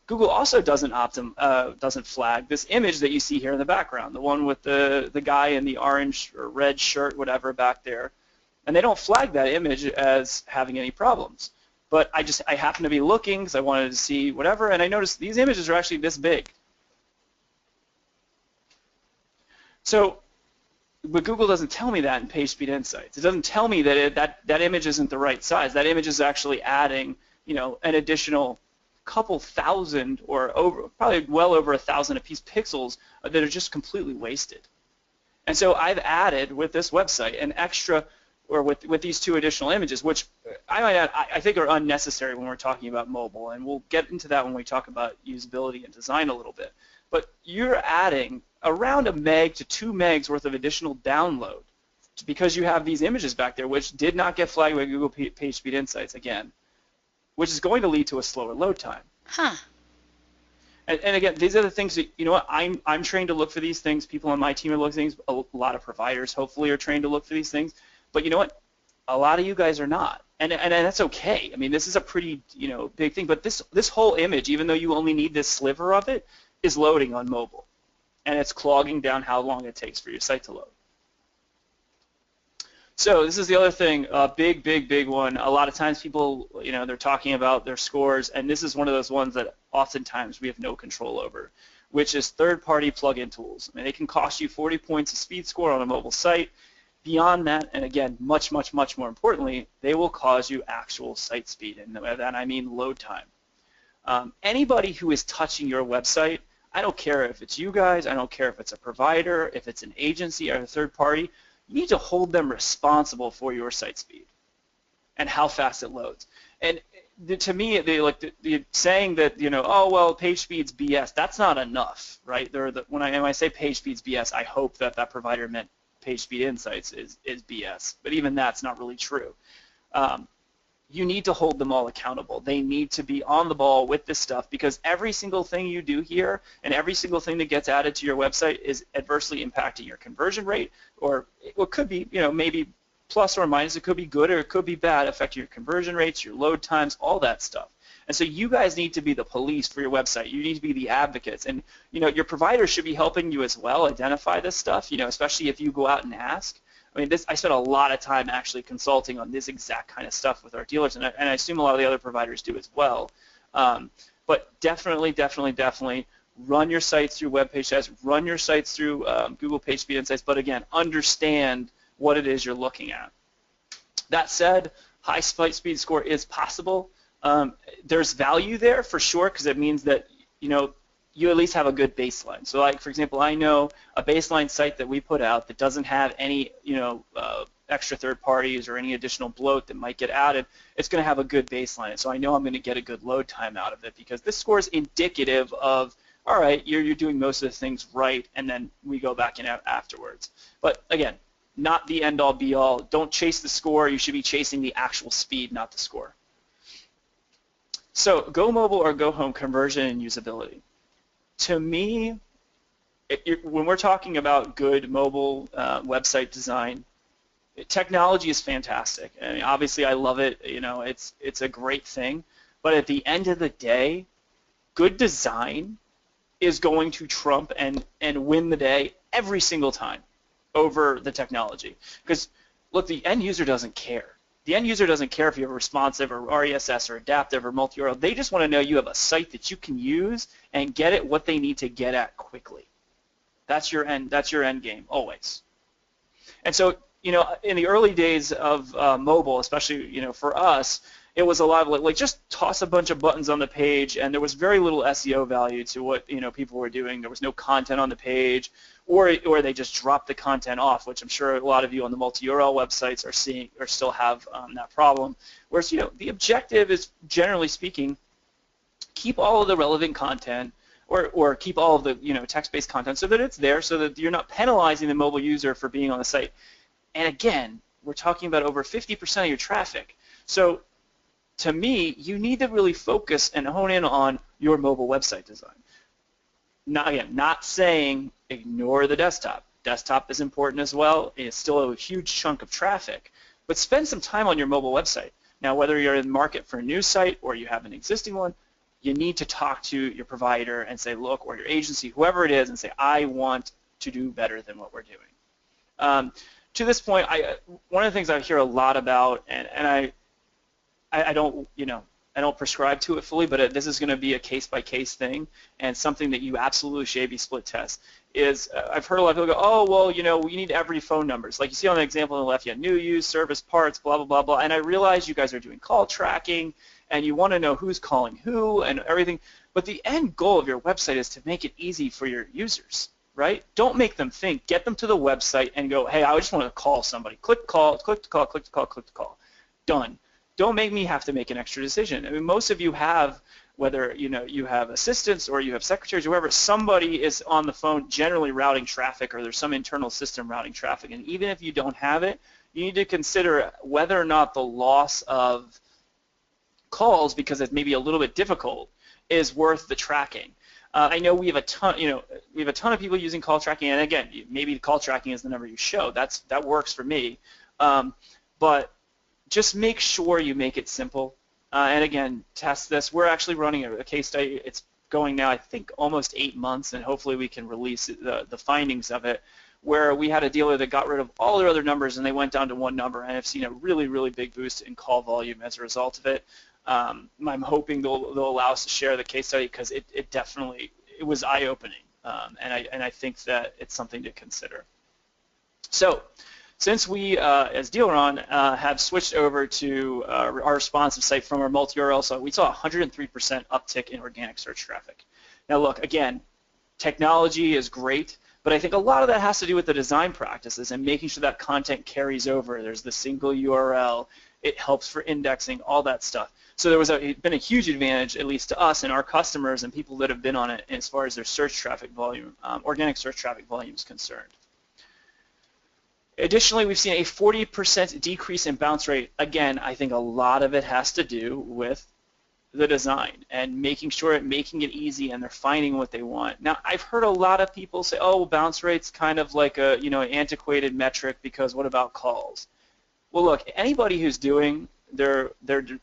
Google also doesn't flag this image that you see here in the background, the one with the guy in the orange or red shirt, whatever, back there. And they don't flag that image as having any problems. But I happened to be looking because I wanted to see whatever, and I noticed these images are actually this big. So, but Google doesn't tell me that in PageSpeed Insights. It doesn't tell me that that image isn't the right size. That image is actually adding, an additional couple thousand or probably well over 1,000 a piece pixels that are just completely wasted. And so I've added with this website an extra or with these two additional images, which I might add, I think are unnecessary when we're talking about mobile, and we'll get into that when we talk about usability and design a little bit. But you're adding around 1 meg to 2 megs worth of additional download because you have these images back there, which did not get flagged by Google PageSpeed Insights again, which is going to lead to a slower load time. Huh. And again, these are the things that, you know what, I'm trained to look for these things. People on my team are looking for these. A lot of providers, hopefully, are trained to look for these things. But you know what? A lot of you guys are not. And that's okay. I mean, this is a pretty, big thing. But this whole image, even though you only need this sliver of it, is loading on mobile. And it's clogging down how long it takes for your site to load. So this is the other thing, a big one. A lot of times people, they're talking about their scores, and this is one of those ones that oftentimes we have no control over, which is third-party plugin tools. I mean, they can cost you 40 points of speed score on a mobile site. Beyond that, and again, much more importantly, they will cause you actual site speed, and by that I mean load time. Anybody who is touching your website, I don't care if it's you guys, I don't care if it's a provider, if it's an agency or a third party, you need to hold them responsible for your site speed and how fast it loads. And to me, the saying that, oh, well, page speed's BS, that's not enough, right? When I say page speed's BS, I hope that provider meant PageSpeed Insights is BS, but even that's not really true. You need to hold them all accountable. They need to be on the ball with this stuff because every single thing you do here and every single thing that gets added to your website is adversely impacting your conversion rate, or it could be, maybe plus or minus. It could be good or it could be bad, affecting your conversion rates, your load times, all that stuff. And so you guys need to be the police for your website. You need to be the advocates. And, your provider should be helping you as well identify this stuff, especially if you go out and ask. I mean, I spent a lot of time actually consulting on this exact kind of stuff with our dealers, and I assume a lot of the other providers do as well. But definitely run your sites through web page tests, run your sites through Google PageSpeed Insights, but again, understand what it is you're looking at. That said, high site speed score is possible. There's value there for sure because it means that, you at least have a good baseline. So like, for example, I know a baseline site that we put out that doesn't have any, extra third parties or any additional bloat that might get added, it's going to have a good baseline. So I know I'm going to get a good load time out of it because this score is indicative of, all right, you're doing most of the things right, and then we go back in afterwards. But again, not the end-all be-all. Don't chase the score. You should be chasing the actual speed, not the score. So go mobile or go home conversion and usability. To me, when we're talking about good mobile website design, technology is fantastic. I mean, obviously, I love it. It's a great thing. But at the end of the day, good design is going to trump and win the day every single time over the technology. Because, look, the end user doesn't care. The end user doesn't care if you have responsive or RESS or adaptive or multi-URL. They just want to know you have a site that you can use and get at what they need to get at quickly. That's your end game always. And so, in the early days of mobile, especially, for us, it was a lot of like just toss a bunch of buttons on the page, and there was very little SEO value to what people were doing. There was no content on the page, or they just dropped the content off, which I'm sure a lot of you on the multi-URL websites are seeing or still have that problem. Whereas the objective is, generally speaking, keep all of the relevant content, or keep all of the text-based content so that it's there, so that you're not penalizing the mobile user for being on the site. And again, we're talking about over 50% of your traffic. So to me, you need to really focus and hone in on your mobile website design. Not saying ignore the desktop. Desktop is important as well. It's still a huge chunk of traffic. But spend some time on your mobile website. Now, whether you're in the market for a new site or you have an existing one, you need to talk to your provider and say, look, or your agency, whoever it is, and say, I want to do better than what we're doing. To this point, one of the things I hear a lot about, and I don't, I don't prescribe to it fully, but this is going to be a case-by-case thing, and something that you absolutely should be split test. Is I've heard a lot of people go, oh, well, we need every phone numbers. Like you see on the example on the left, you have new use, service, parts, blah, blah, blah, blah. And I realize you guys are doing call tracking, and you want to know who's calling who and everything. But the end goal of your website is to make it easy for your users. right? Don't make them think. Get them to the website and go, hey, I just want to call somebody. Click call, click to call, click to call, click to call. Done. Don't make me have to make an extra decision. I mean, most of you have, whether you have assistants or you have secretaries or whoever, somebody is on the phone generally routing traffic, or there's some internal system routing traffic. And even if you don't have it, you need to consider whether or not the loss of calls, because it's maybe a little bit difficult, is worth the tracking. I know we have a ton, we have a ton of people using call tracking, and again, maybe call tracking is the number you show. That works for me, but just make sure you make it simple. And again, test this. We're actually running a case study. It's going now, I think, almost 8 months, and hopefully we can release the findings of it, where we had a dealer that got rid of all their other numbers and they went down to one number, and have seen a really, really big boost in call volume as a result of it. I'm hoping they'll allow us to share the case study, because it definitely was eye-opening, and I think that it's something to consider. So, since we, as DealerOn, have switched over to our responsive site from our multi-URL site, we saw 103% uptick in organic search traffic. Now look, again, technology is great, but I think a lot of that has to do with the design practices and making sure that content carries over. There's the single URL. It helps for indexing, all that stuff. So there was been a huge advantage, at least to us and our customers and people that have been on it, as far as their search traffic volume, organic search traffic volume is concerned. Additionally, we've seen a 40% decrease in bounce rate. Again, I think a lot of it has to do with the design and making it easy, and they're finding what they want. Now, I've heard a lot of people say, oh, bounce rate's kind of like a an antiquated metric, because what about calls? Well, look, anybody who's doing their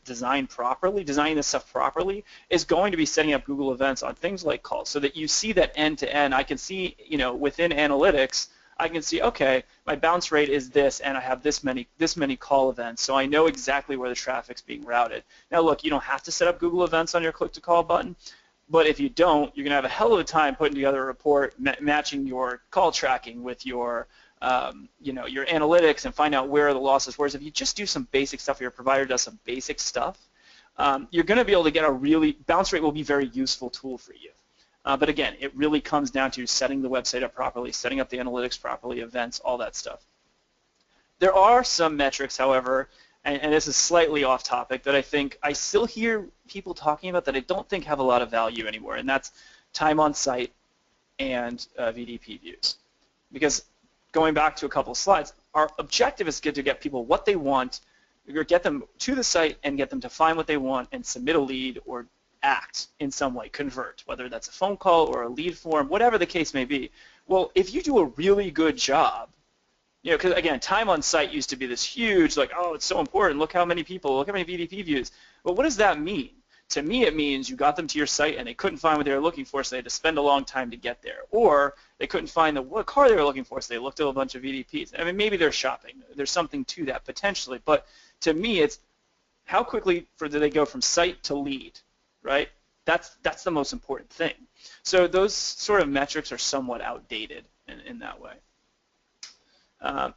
designing this stuff properly, is going to be setting up Google events on things like calls, so that you see that end to end. I can see, within analytics, I can see, okay, my bounce rate is this, and I have this many call events, so I know exactly where the traffic's being routed. Now, look, you don't have to set up Google events on your click to call button, but if you don't, you're going to have a hell of a time putting together a report, matching your call tracking with your your analytics, and find out where are the losses. Whereas if you just do some basic stuff, your provider does some basic stuff, you're going to be able to get bounce rate will be a very useful tool for you. But again, it really comes down to setting the website up properly, setting up the analytics properly, events, all that stuff. There are some metrics, however, and this is slightly off topic, that I think I still hear people talking about that I don't think have a lot of value anymore, and that's time on site and VDP views. Because going back to a couple of slides, our objective is to get people what they want, or get them to the site and get them to find what they want and submit a lead or act in some way, convert, whether that's a phone call or a lead form, whatever the case may be. Well, if you do a really good job, because again, time on site used to be this huge, like, oh, it's so important, look how many people, look how many VDP views. Well, what does that mean? To me, it means you got them to your site and they couldn't find what they were looking for, so they had to spend a long time to get there. Or they couldn't find what car they were looking for, so they looked at a bunch of VDPs. I mean, maybe they're shopping. There's something to that potentially. But to me, it's how quickly do they go from site to lead, right? That's the most important thing. So those sort of metrics are somewhat outdated in that way.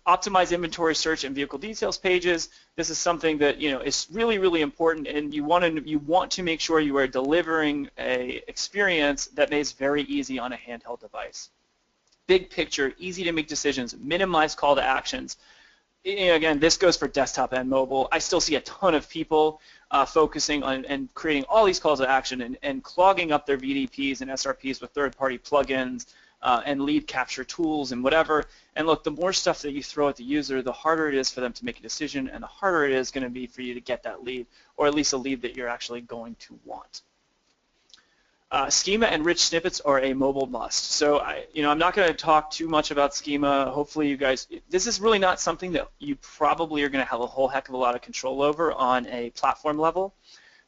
Optimize inventory search and vehicle details pages. This is something that is really, really important, and you want to make sure you are delivering a experience that is very easy on a handheld device. Big picture, easy to make decisions, minimize call to actions. Again, this goes for desktop and mobile. I still see a ton of people focusing on and creating all these calls to action and clogging up their VDPs and SRPs with third-party plugins and lead capture tools and whatever. And look, the more stuff that you throw at the user, the harder it is for them to make a decision, and the harder it is going to be for you to get that lead, or at least a lead that you're actually going to want. Schema and rich snippets are a mobile must. So I'm not going to talk too much about Schema. Hopefully you guys, this is really not something that you probably are going to have a whole heck of a lot of control over on a platform level.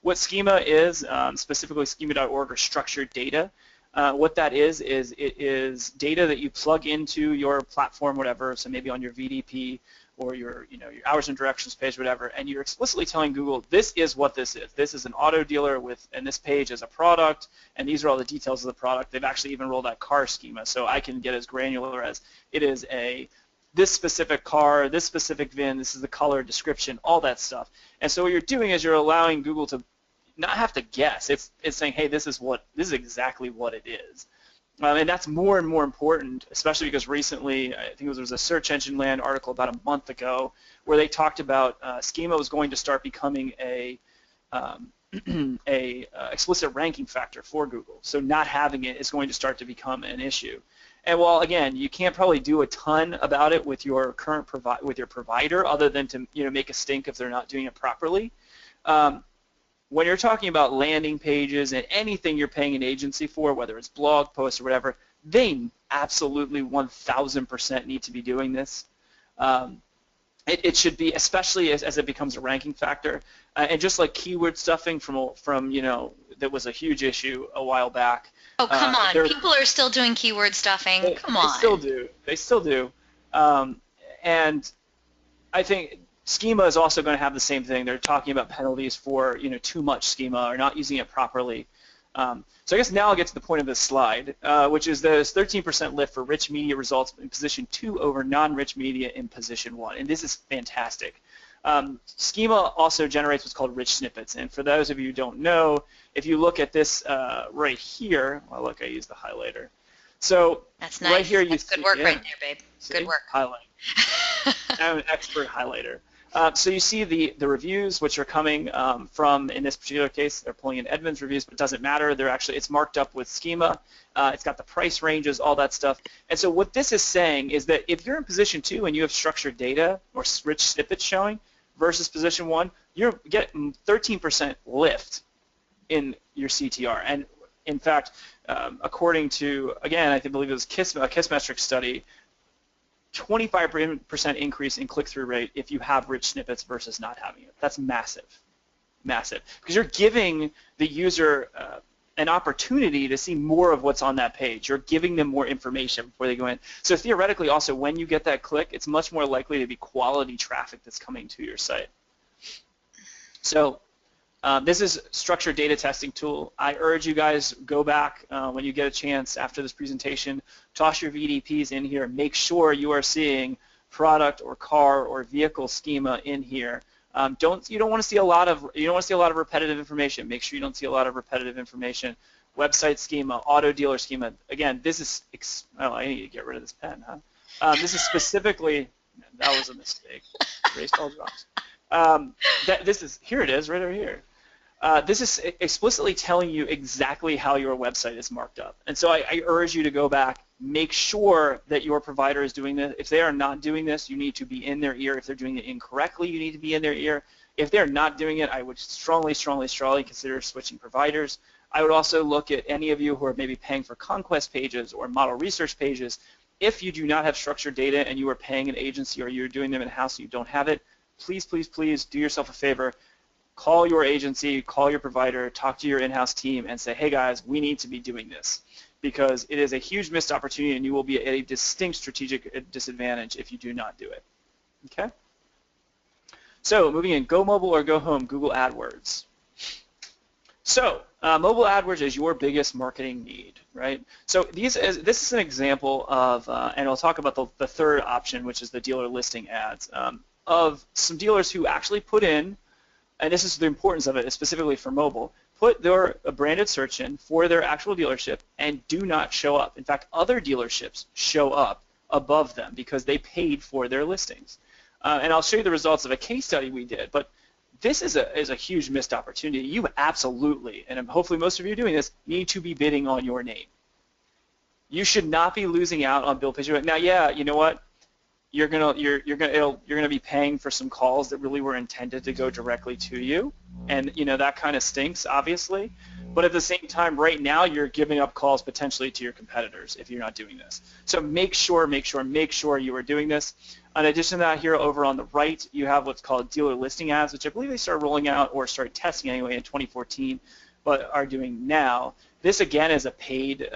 What Schema is, specifically schema.org, or structured data. What that is it is data that you plug into your platform, whatever, so maybe on your VDP or your hours and directions page, whatever, and you're explicitly telling Google, this is what this is. This is an auto dealer and this page is a product, and these are all the details of the product. They've actually even rolled out car schema, so I can get as granular as it is this specific car, this specific VIN, this is the color, description, all that stuff. And so what you're doing is you're allowing Google to not have to guess. It's saying, hey, this is exactly what it is. And that's more and more important, especially because recently, I think there was a Search Engine Land article about a month ago where they talked about Schema was going to start becoming um, a explicit ranking factor for Google. So not having it is going to start to become an issue. And while again, you can't probably do a ton about it with your current provider, other than to make a stink if they're not doing it properly. When you're talking about landing pages and anything you're paying an agency for, whether it's blog posts or whatever, they absolutely 1,000% need to be doing this. It should be, especially as it becomes a ranking factor, and just like keyword stuffing from that was a huge issue a while back. Oh, come on. People are still doing keyword stuffing. Come on. They still do. They still do. And I think Schema is also going to have the same thing. They're talking about penalties for too much Schema or not using it properly. So I guess now I'll get to the point of this slide, which is there's 13% lift for rich media results in position 2 over non-rich media in position 1, and this is fantastic. Schema also generates what's called rich snippets, and for those of you who don't know, if you look at this right here, well, look, I used the highlighter. So that's nice. Right here, that's good work right there, babe. See? Good work. Highlight. I'm an expert highlighter. So you see the reviews, which are coming from, in this particular case, they're pulling in Edmunds reviews, but it doesn't matter. It's marked up with Schema. It's got the price ranges, all that stuff. And so what this is saying is that if you're in position 2 and you have structured data or rich snippets showing versus position 1, you're getting 13% lift in your CTR. And in fact, according to, again, I believe it was a Kissmetrics study, 25% increase in click-through rate if you have rich snippets versus not having it. That's massive, massive. Because you're giving the user an opportunity to see more of what's on that page. You're giving them more information before they go in. So theoretically also, when you get that click, it's much more likely to be quality traffic that's coming to your site. So this is structured data testing tool. I urge you guys, go back when you get a chance after this presentation, toss your VDPs in here, make sure you are seeing product or car or vehicle schema in here. You don't want to see a lot of repetitive information. Make sure you don't see a lot of repetitive information. Website schema, auto dealer schema. Again, this is I need to get rid of this pen, huh? This is specifically, that was a mistake. Erased all drops. Here it is, right over here. This is explicitly telling you exactly how your website is marked up. And so I urge you to go back, make sure that your provider is doing this. If they are not doing this, you need to be in their ear. If they're doing it incorrectly, you need to be in their ear. If they're not doing it, I would strongly, strongly, strongly consider switching providers. I would also look at any of you who are maybe paying for conquest pages or model research pages. If you do not have structured data and you are paying an agency or you're doing them in-house and you don't have it, please, please, please do yourself a favor. Call your agency, call your provider, talk to your in-house team, and say, hey guys, we need to be doing this, because it is a huge missed opportunity and you will be at a distinct strategic disadvantage if you do not do it. Okay? So moving in, go mobile or go home, Google AdWords. So mobile AdWords is your biggest marketing need, right? So this is an example of, and I'll talk about the third option, which is the dealer listing ads, of some dealers who actually put in, and this is the importance of it, specifically for mobile, put their branded search in for their actual dealership and do not show up. In fact, other dealerships show up above them because they paid for their listings. And I'll show you the results of a case study we did, but this is a huge missed opportunity. You absolutely, and hopefully most of you are doing this, need to be bidding on your name. You should not be losing out on build page. Now, yeah, you know what? You're gonna be paying for some calls that really were intended to go directly to you, and that kind of stinks, obviously. But at the same time, right now you're giving up calls potentially to your competitors if you're not doing this. So make sure you are doing this. In addition to that, here over on the right, you have what's called dealer listing ads, which I believe they started rolling out or started testing anyway in 2014, but are doing now. This again is a paid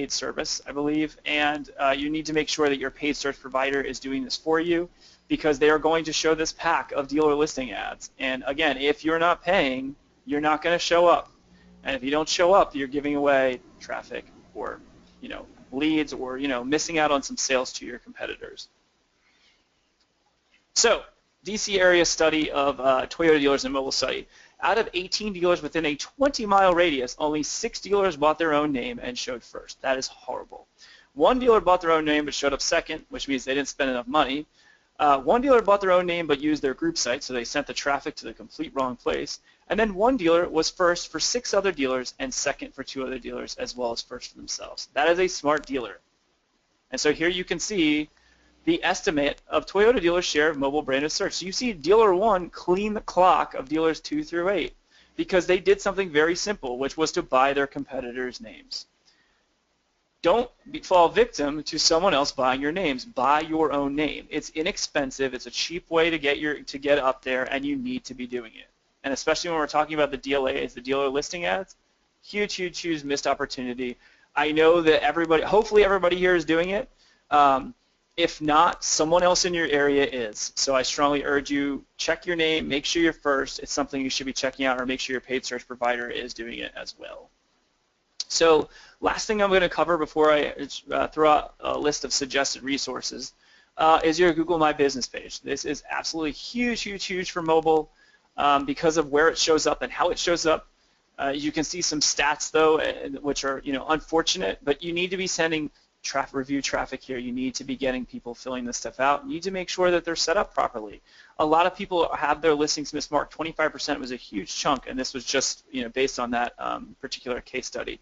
service, I believe, and you need to make sure that your paid search provider is doing this for you, because they are going to show this pack of dealer listing ads. And again, if you're not paying, you're not going to show up. And if you don't show up, you're giving away traffic or leads or missing out on some sales to your competitors. So DC area study of Toyota dealers and mobile site. out of 18 dealers within a 20-mile radius, only 6 dealers bought their own name and showed first. That is horrible. 1 dealer bought their own name but showed up second, which means they didn't spend enough money. 1 dealer bought their own name but used their group site, so they sent the traffic to the complete wrong place. And then 1 dealer was first for 6 other dealers and second for 2 other dealers, as well as first for themselves. That is a smart dealer. And so here you can see the estimate of Toyota dealers' share of mobile branded search. So you see DealerOn clean the clock of dealers 2 through 8 because they did something very simple, which was to buy their competitors' names. Don't fall victim to someone else buying your names. Buy your own name. It's inexpensive. It's a cheap way to get up there, and you need to be doing it. And especially when we're talking about the DLAs, the dealer listing ads, huge, huge, huge missed opportunity. I know that hopefully everybody here is doing it. If not, someone else in your area is. So I strongly urge you, check your name, make sure you're first. It's something you should be checking out, or make sure your paid search provider is doing it as well. So last thing I'm going to cover before I throw out a list of suggested resources is your Google My Business page. This is absolutely huge, huge, huge for mobile because of where it shows up and how it shows up. You can see some stats, though, which are unfortunate, but you need to be sending review traffic here. You need to be getting people filling this stuff out. You need to make sure that they're set up properly. A lot of people have their listings mismarked. 25% was a huge chunk, and this was just based on that particular case study.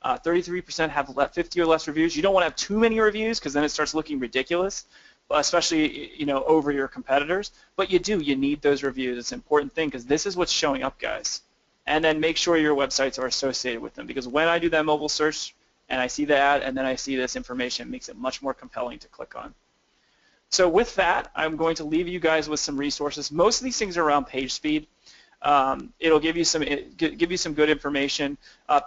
33% have 50 or less reviews. You don't want to have too many reviews because then it starts looking ridiculous, especially over your competitors. But you need those reviews. It's an important thing because this is what's showing up, guys. And then make sure your websites are associated with them, because when I do that mobile search and I see the ad and then I see this information, it makes it much more compelling to click on. So with that, I'm going to leave you guys with some resources. Most of these things are around page speed. It'll give you some good information.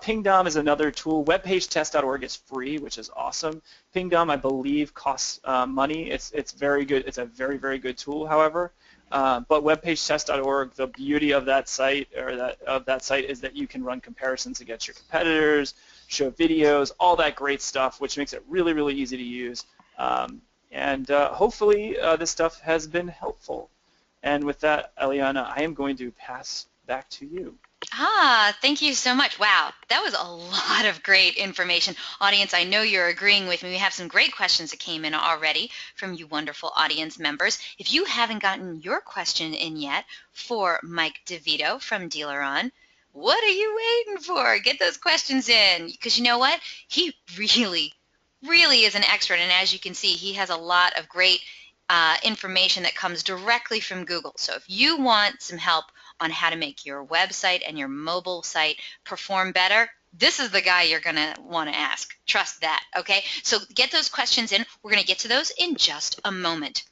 Pingdom is another tool. Webpagetest.org is free, which is awesome. Pingdom, I believe, costs money. It's very good. It's a very, very good tool, however. But webpagetest.org, the beauty of that site is that you can run comparisons against your competitors, show videos, all that great stuff, which makes it really, really easy to use. Hopefully this stuff has been helpful. And with that, Eliana, I am going to pass back to you. Thank you so much. Wow, that was a lot of great information. Audience, I know you're agreeing with me. We have some great questions that came in already from you wonderful audience members. If you haven't gotten your question in yet for Mike DeVito from DealerOn, what are you waiting for? Get those questions in, because you know what? He really, really is an expert, and as you can see, he has a lot of great information that comes directly from Google. So if you want some help on how to make your website and your mobile site perform better, this is the guy you're going to want to ask. Trust that, okay? So get those questions in. We're going to get to those in just a moment.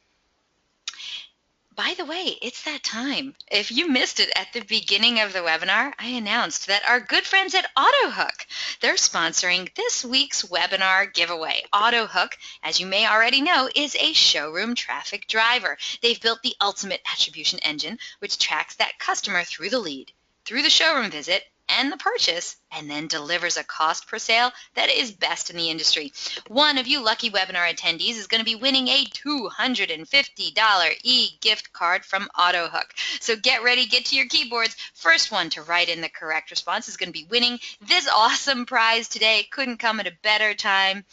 By the way, it's that time. If you missed it at the beginning of the webinar, I announced that our good friends at AutoHook, they're sponsoring this week's webinar giveaway. AutoHook, as you may already know, is a showroom traffic driver. They've built the ultimate attribution engine, which tracks that customer through the lead, through the showroom visit, and the purchase, and then delivers a cost per sale that is best in the industry. One of you lucky webinar attendees is going to be winning a $250 e-gift card from AutoHook. So get ready, get to your keyboards. First one to write in the correct response is going to be winning this awesome prize today. It couldn't come at a better time.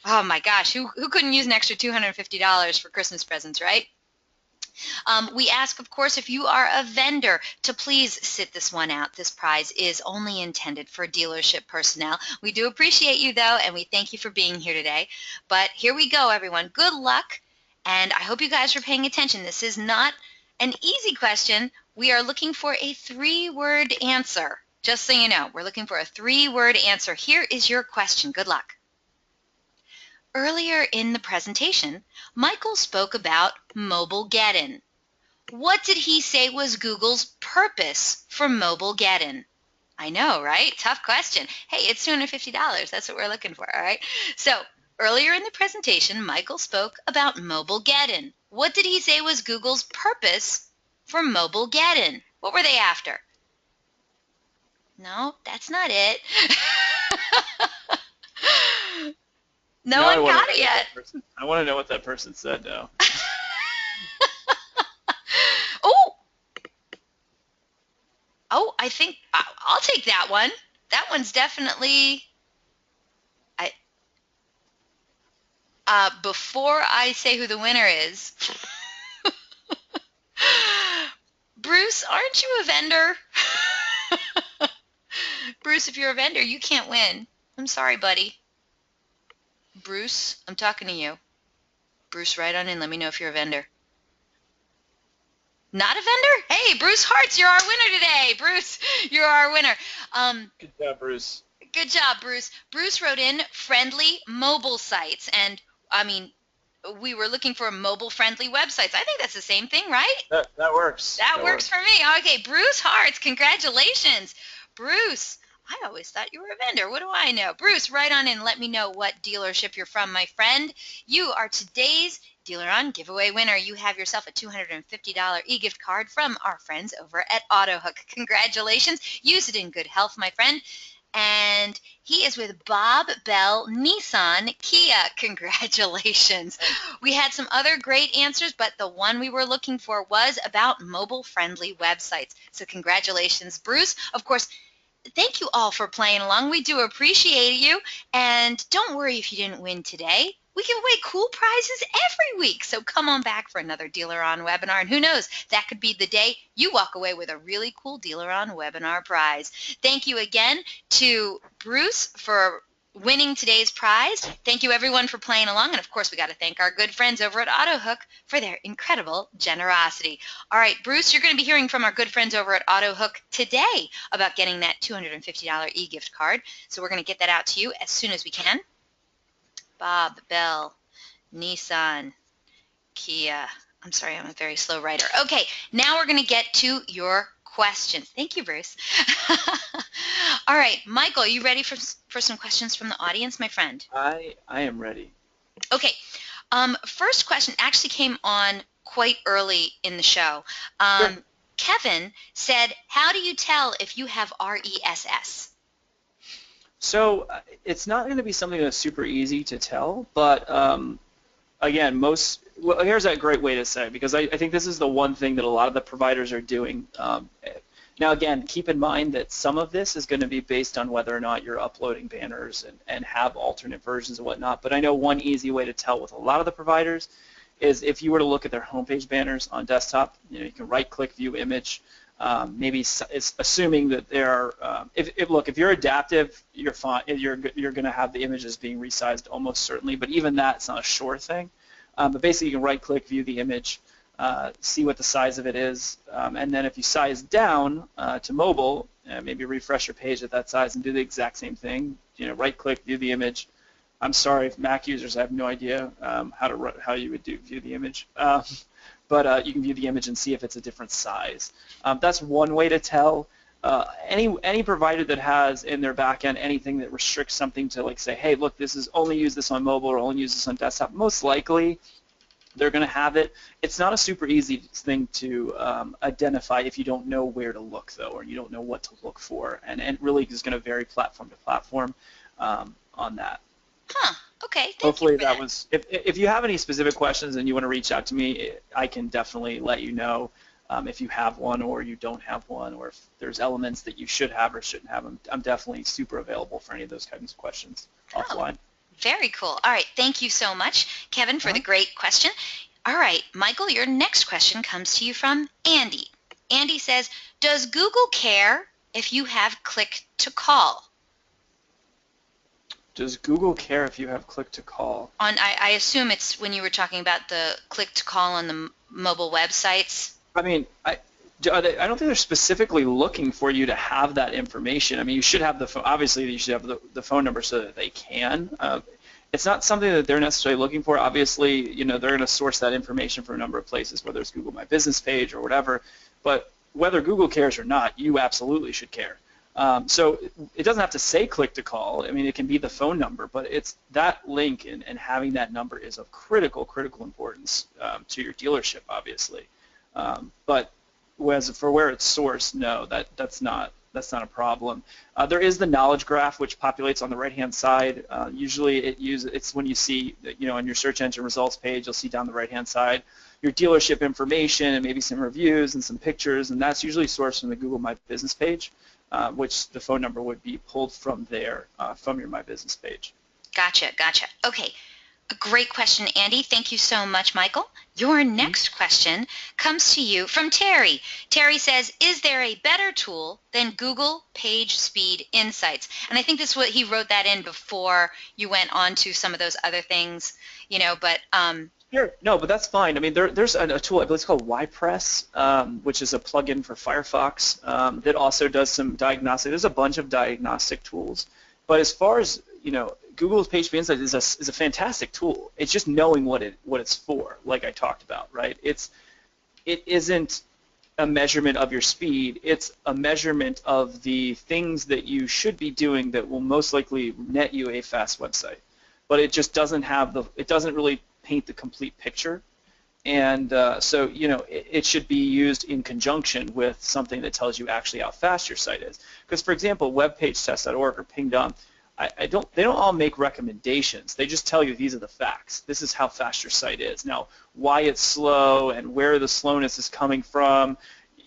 Oh my gosh, who couldn't use an extra $250 for Christmas presents, right? We ask, of course, if you are a vendor to please sit this one out. This prize is only intended for dealership personnel. We do appreciate you, though, and we thank you for being here today. But here we go, everyone. Good luck, and I hope you guys are paying attention. This is not an easy question. We are looking for a 3-word answer. Just so you know, we're looking for a 3-word answer. Here is your question. Good luck. Earlier in the presentation, Michael spoke about mobile get-in. What did he say was Google's purpose for mobile get-in? I know, right? Tough question. Hey, it's $250. That's what we're looking for, all right? So earlier in the presentation, Michael spoke about mobile get-in. What did he say was Google's purpose for mobile get-in? What were they after? No, that's not it. No one got it yet. I want to know what that person said now. Oh, I think I'll take that one. That one's definitely. Before I say who the winner is, Bruce, aren't you a vendor? Bruce, if you're a vendor, you can't win. I'm sorry, buddy. Bruce, I'm talking to you. Bruce, write on in. Let me know if you're a vendor. Not a vendor? Hey, Bruce Hartz, you're our winner today. Bruce, you're our winner. Good job, Bruce. Good job, Bruce. Bruce wrote in friendly mobile sites. And, I mean, we were looking for mobile-friendly websites. I think that's the same thing, right? That works. That works for me. Okay, Bruce Hartz, congratulations. Bruce, I always thought you were a vendor. What do I know? Bruce, write on in. Let me know what dealership you're from, my friend. You are today's DealerOn giveaway winner. You have yourself a $250 e-gift card from our friends over at AutoHook. Congratulations. Use it in good health, my friend. And he is with Bob Bell Nissan Kia. Congratulations. We had some other great answers, but the one we were looking for was about mobile-friendly websites. So congratulations, Bruce. Of course, thank you all for playing along. We do appreciate you. And don't worry if you didn't win today. We give away cool prizes every week. So come on back for another DealerOn webinar. And who knows, that could be the day you walk away with a really cool DealerOn webinar prize. Thank you again to Bruce for winning today's prize. Thank you everyone for playing along. And of course, we got to thank our good friends over at AutoHook for their incredible generosity. All right, Bruce, you're going to be hearing from our good friends over at AutoHook today about getting that $250 e-gift card. So we're going to get that out to you as soon as we can. Bob Bell Nissan Kia. I'm sorry, I'm a very slow writer. Okay, now we're going to get to your questions. Thank you, Bruce. All right, Michael, are you ready for some questions from the audience, my friend? I am ready. Okay, first question actually came on quite early in the show. Sure. Kevin said, how do you tell if you have RESS? So it's not going to be something that's super easy to tell, but again, here's a great way to say, because I think this is the one thing that a lot of the providers are doing. Now, again, keep in mind that some of this is going to be based on whether or not you're uploading banners and have alternate versions and whatnot, but I know one easy way to tell with a lot of the providers is if you were to look at their homepage banners on desktop, you can right-click View Image. Maybe it's assuming that they're if you're adaptive, you're fine. You're going to have the images being resized almost certainly, but even that's not a sure thing. But basically, you can right-click, view the image, see what the size of it is, and then if you size down to mobile, maybe refresh your page at that size and do the exact same thing. Right-click, view the image. I'm sorry, if Mac users have no idea how you would view the image. But you can view the image and see if it's a different size. That's one way to tell. Any provider that has in their backend anything that restricts something to like say, hey, look, this is only use this on mobile or only use this on desktop, most likely they're going to have it. It's not a super easy thing to identify if you don't know where to look, though, or you don't know what to look for, and it really is going to vary platform to platform on that. Huh. Okay. Hopefully that was. If you have any specific questions and you want to reach out to me, I can definitely let you know if you have one or you don't have one, or if there's elements that you should have or shouldn't have. I'm definitely super available for any of those kinds of questions offline. Very cool. All right. Thank you so much, Kevin, for the great question. All right, Michael, your next question comes to you from Andy. Andy says, does Google care if you have click to call? Does Google care if you have click to call? I assume it's when you were talking about the click to call on the mobile websites. I mean, I don't think they're specifically looking for you to have that information. I mean, you should have the phone. Obviously, you should have the phone number so that they can. It's not something that they're necessarily looking for. Obviously, they're going to source that information from a number of places, whether it's Google My Business page or whatever. But whether Google cares or not, you absolutely should care. So it doesn't have to say click to call. I mean, it can be the phone number, but it's that link and having that number is of critical importance to your dealership, obviously. But for where it's sourced, no, that's not not a problem. There is the knowledge graph, which populates on the right-hand side. Usually it's when you see, on your search engine results page, you'll see down the right-hand side your dealership information and maybe some reviews and some pictures, and that's usually sourced from the Google My Business page, which the phone number would be pulled from there, from your My Business page. Gotcha. Okay. A great question, Andy. Thank you so much, Michael. Your next question comes to you from Terry. Terry says, is there a better tool than Google Page Speed Insights? And I think he wrote that in before you went on to some of those other things, but... Sure. No, but that's fine. I mean, there's a tool, I believe it's called YPress, which is a plugin for Firefox that also does some diagnostic. There's a bunch of diagnostic tools. But as far as, Google's Page Speed Insights is a fantastic tool. It's just knowing what it's for, like I talked about, right? It isn't a measurement of your speed. It's a measurement of the things that you should be doing that will most likely net you a fast website. But it just doesn't it doesn't really paint the complete picture. And so, it should be used in conjunction with something that tells you actually how fast your site is. Because, for example, webpagetest.org or Pingdom, they don't all make recommendations. They just tell you these are the facts. This is how fast your site is. Now, why it's slow and where the slowness is coming from,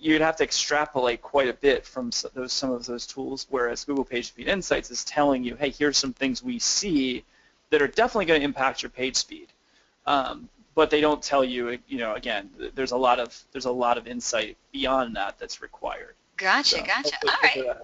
you'd have to extrapolate quite a bit from some of those tools, whereas Google Page Speed Insights is telling you, hey, here's some things we see that are definitely going to impact your page speed. But they don't tell you, again, there's a lot of insight beyond that that's required. Gotcha. All right.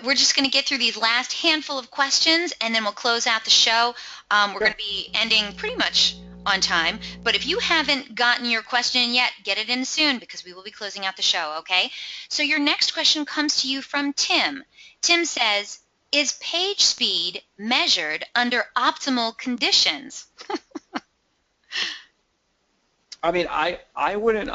We're just going to get through these last handful of questions, and then we'll close out the show. We're going to be ending pretty much on time, but if you haven't gotten your question in yet, get it in soon because we will be closing out the show, okay? So your next question comes to you from Tim. Tim says, is page speed measured under optimal conditions? I mean, I wouldn't.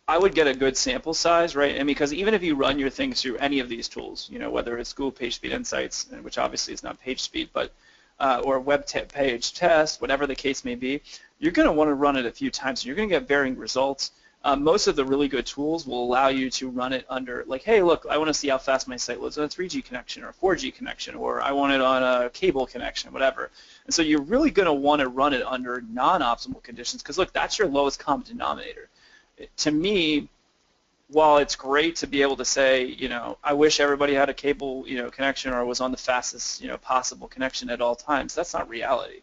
I would get a good sample size, right? And because even if you run your things through any of these tools, whether it's Google Page Speed Insights, which obviously is not page speed, but or page test, whatever the case may be, you're going to want to run it a few times, and you're going to get varying results. Most of the really good tools will allow you to run it under, like, hey, look, I want to see how fast my site loads on a 3G connection or a 4G connection, or I want it on a cable connection, whatever. And so you're really going to want to run it under non-optimal conditions because, look, that's your lowest common denominator. To me, while it's great to be able to say, I wish everybody had a cable, connection or was on the fastest, possible connection at all times, that's not reality.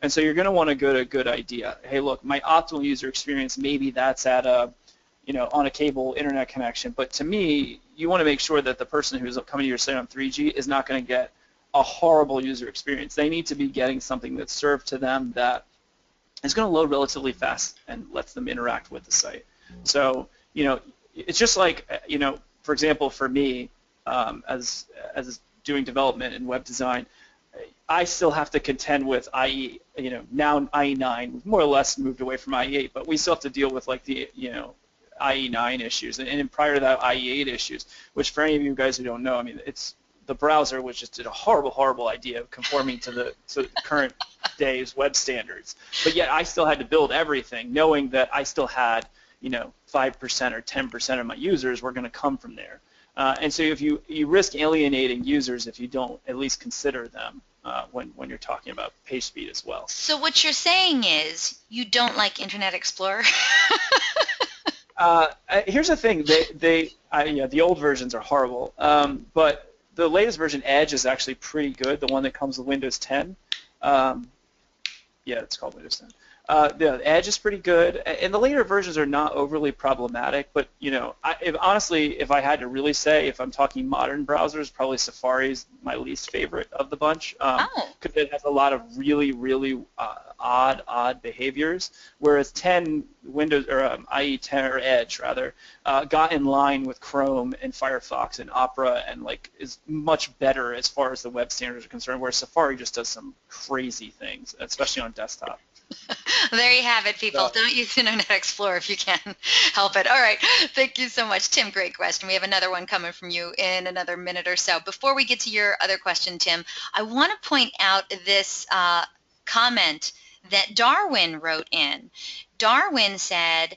And so you're going to want to get a good idea. Hey, look, my optimal user experience, maybe that's at a, on a cable internet connection. But to me, you want to make sure that the person who's coming to your site on 3G is not going to get a horrible user experience. They need to be getting something that's served to them that is going to load relatively fast and lets them interact with the site. So, it's just like, for example, for me, as doing development and web design, I still have to contend with IE, now IE9. We've more or less moved away from IE8, but we still have to deal with like the, IE9 issues, and prior to that, IE8 issues, which for any of you guys who don't know, I mean, it's the browser was just did a horrible idea of conforming to the current day's web standards. But yet I still had to build everything, knowing that I still had, 5% or 10% of my users were going to come from there. And so if you risk alienating users if you don't at least consider them when you're talking about page speed as well. So what you're saying is you don't like Internet Explorer? Here's the thing. The old versions are horrible, but the latest version, Edge, is actually pretty good, the one that comes with Windows 10. Yeah, it's called Windows 10. The Edge is pretty good, and the later versions are not overly problematic, but honestly, if I had to really say, if I'm talking modern browsers, probably Safari is my least favorite of the bunch, because it has a lot of really odd behaviors, whereas 10 Windows, or IE 10 or Edge rather, got in line with Chrome and Firefox and Opera and is much better as far as the web standards are concerned, whereas Safari just does some crazy things, especially on desktop. There you have it, people. Don't use Internet Explorer if you can help it. All right. Thank you so much, Tim. Great question. We have another one coming from you in another minute or so. Before we get to your other question, Tim, I want to point out this comment that Darwin wrote in. Darwin said,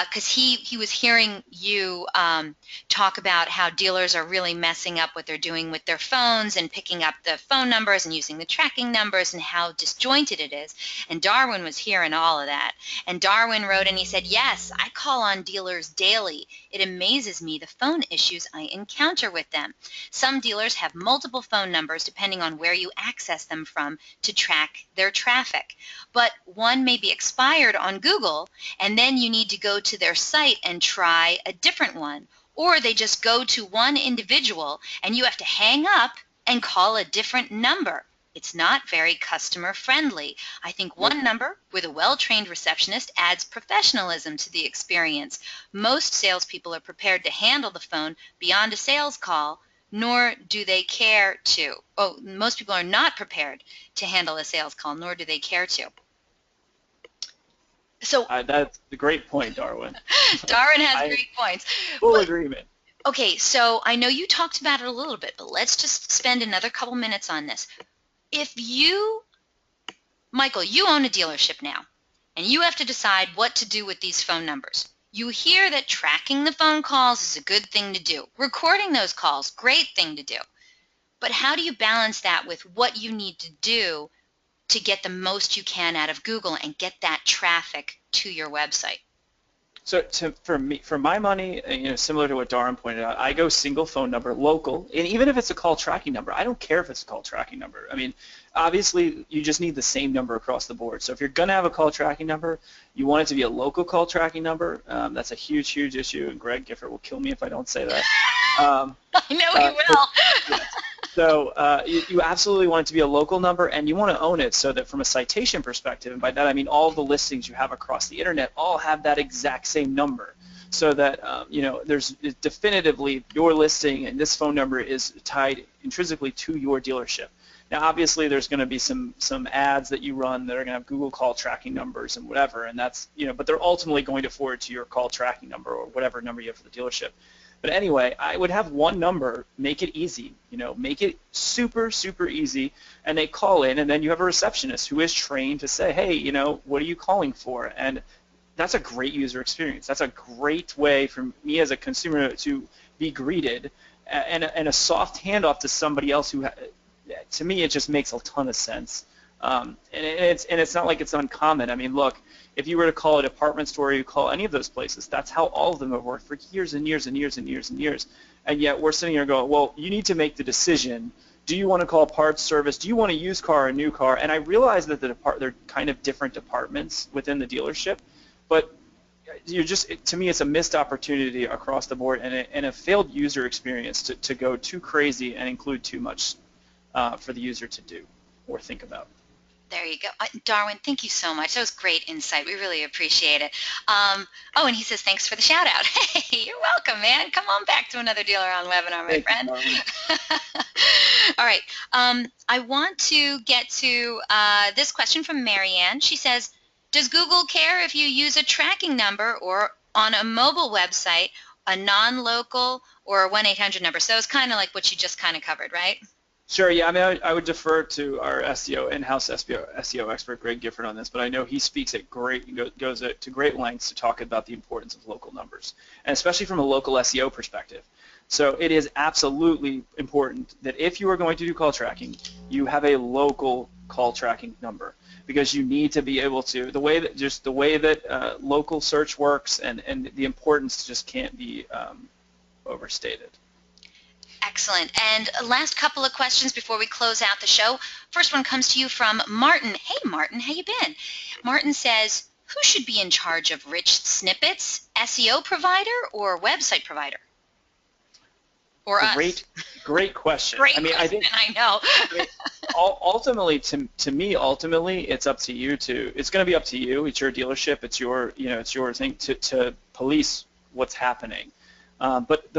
because he was hearing you talk about how dealers are really messing up what they're doing with their phones and picking up the phone numbers and using the tracking numbers and how disjointed it is. And Darwin was hearing all of that. And Darwin wrote and he said, yes, I call on dealers daily. It amazes me the phone issues I encounter with them. Some dealers have multiple phone numbers depending on where you access them from to track their traffic. But one may be expired on Google, and then you need to go to their site and try a different one. Or they just go to one individual and you have to hang up and call a different number. It's not very customer friendly. I think one number with a well-trained receptionist adds professionalism to the experience. Most salespeople are prepared to handle the phone beyond a sales call, nor do they care to. Oh, most people are not prepared to handle a sales call, nor do they care to. So that's a great point, Darwin. Darwin has great points. Full agreement. Okay, so I know you talked about it a little bit, but let's just spend another couple minutes on this. If you, Michael, you own a dealership now, and you have to decide what to do with these phone numbers. You hear that tracking the phone calls is a good thing to do. Recording those calls, great thing to do. But how do you balance that with what you need to do to get the most you can out of Google and get that traffic to your website? So for my money, similar to what Darwin pointed out, I go single phone number, local, and even if it's a call tracking number, I don't care if it's a call tracking number. I mean, obviously, you just need the same number across the board. So if you're going to have a call tracking number, you want it to be a local call tracking number. That's a huge, huge issue, and Greg Gifford will kill me if I don't say that. I know he will. Yes. So you absolutely want it to be a local number, and you want to own it so that from a citation perspective, and by that I mean all the listings you have across the internet all have that exact same number, so that there's definitively your listing and this phone number is tied intrinsically to your dealership. Now, obviously, there's going to be some ads that you run that are going to have Google call tracking numbers and whatever, and that's but they're ultimately going to forward to your call tracking number or whatever number you have for the dealership. But anyway, I would have one number, make it easy, make it super, super easy, and they call in, and then you have a receptionist who is trained to say, hey, what are you calling for? And that's a great user experience. That's a great way for me as a consumer to be greeted, and a soft handoff to somebody else who, to me, it just makes a ton of sense. And it's not like it's uncommon. I mean, look, if you were to call a department store, or you call any of those places, that's how all of them have worked for years and years and years and years and years. And yet we're sitting here going, well, you need to make the decision. Do you want to call parts service? Do you want a used car or a new car? And I realize that they're kind of different departments within the dealership, but to me, it's a missed opportunity across the board and a failed user experience to go too crazy and include too much for the user to do or think about. There you go. Darwin, thank you so much. That was great insight. We really appreciate it. And he says, thanks for the shout out. Hey, you're welcome, man. Come on back to another DealerOn webinar, my friend. All right. I want to get to this question from Marianne. She says, does Google care if you use a tracking number or on a mobile website, a non-local or a 1-800 number? So it's kind of like what you just kind of covered, right? Sure, yeah. I mean, I would defer to our in-house SEO expert, Greg Gifford, on this, but I know he speaks goes to great lengths to talk about the importance of local numbers, and especially from a local SEO perspective. So it is absolutely important that if you are going to do call tracking, you have a local call tracking number, because you need to be able to, the way that local search works and the importance just can't be overstated. Excellent. And last couple of questions before we close out the show. First one comes to you from Martin. Hey, Martin, how you been? Martin says, who should be in charge of rich snippets, SEO provider or website provider? Or us? Great question. Great question, I think, I know. Ultimately, to me, it's up to you it's going to be up to you. It's your dealership. It's your, it's your thing to police what's happening. But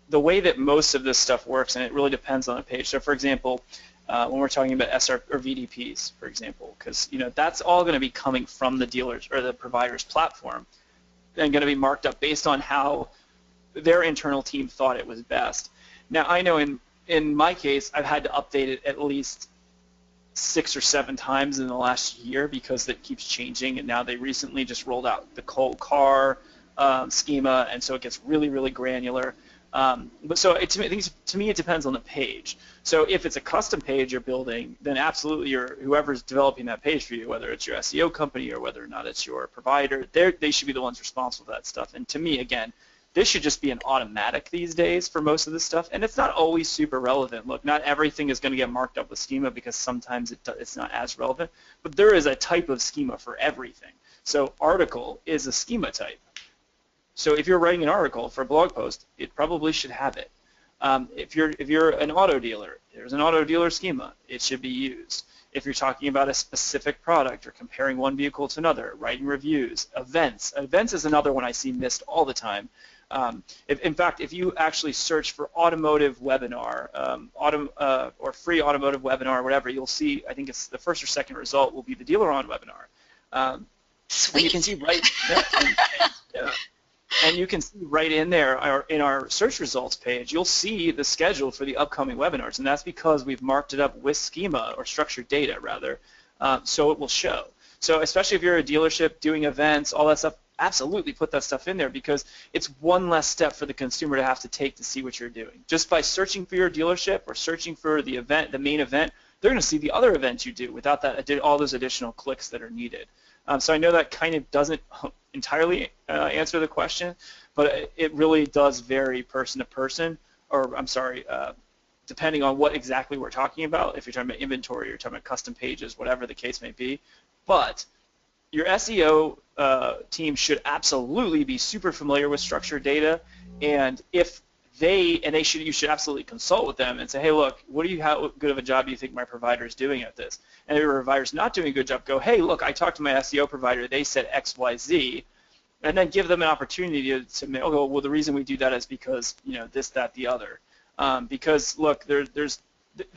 the way that most of this stuff works, and it really depends on a page. So, for example, when we're talking about SR or VDPs, for example, because that's all going to be coming from the dealers or the provider's platform, and going to be marked up based on how their internal team thought it was best. Now, I know in my case, I've had to update it at least 6 or 7 times in the last year because it keeps changing, and now they recently just rolled out the whole car schema, and so it gets really, really granular. But so to me, it depends on the page. So if it's a custom page you're building, then absolutely whoever's developing that page for you, whether it's your SEO company or whether or not it's your provider, they should be the ones responsible for that stuff. And to me, again, this should just be an automatic these days for most of this stuff, and it's not always super relevant. Look, not everything is going to get marked up with schema because sometimes it's not as relevant, but there is a type of schema for everything. So article is a schema type. So if you're writing an article for a blog post, it probably should have it. If you're an auto dealer, there's an auto dealer schema. It should be used. If you're talking about a specific product or comparing one vehicle to another, writing reviews, events. Events is another one I see missed all the time. In fact, if you actually search for automotive webinar, or free automotive webinar, or whatever, you'll see, I think it's the first or second result will be the DealerOn webinar. Sweet. And you can see and you can see right in there, in our search results page, you'll see the schedule for the upcoming webinars, and that's because we've marked it up with schema, or structured data rather, so it will show. So especially if you're a dealership doing events, all that stuff, absolutely put that stuff in there, because it's one less step for the consumer to have to take to see what you're doing. Just by searching for your dealership or searching for the event, the main event, they're going to see the other events you do without all those additional clicks that are needed. So I know that kind of doesn't entirely answer the question, but it really does vary person to person, or I'm sorry, depending on what exactly we're talking about. If you're talking about inventory, you're talking about custom pages, whatever the case may be. But your SEO team should absolutely be super familiar with structured data, and you should absolutely consult with them and say, hey, look, how good of a job do you think my provider is doing at this? And if your provider's not doing a good job, go, hey, look, I talked to my SEO provider, they said X, Y, Z, and then give them an opportunity to well, the reason we do that is because, this, that, the other. Because look, this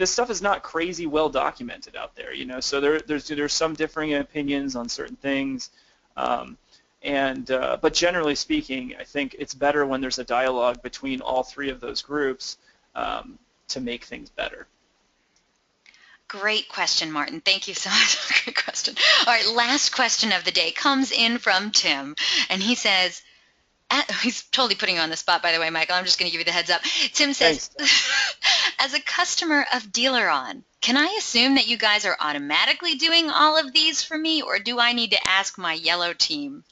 stuff is not crazy well documented out there, so there's some differing opinions on certain things. But generally speaking, I think it's better when there's a dialogue between all three of those groups to make things better. Great question, Martin. Thank you so much. Great question. All right, last question of the day comes in from Tim, and he says, he's totally putting you on the spot, by the way, Michael. I'm just going to give you the heads up. Tim says, as a customer of DealerOn, can I assume that you guys are automatically doing all of these for me, or do I need to ask my yellow team?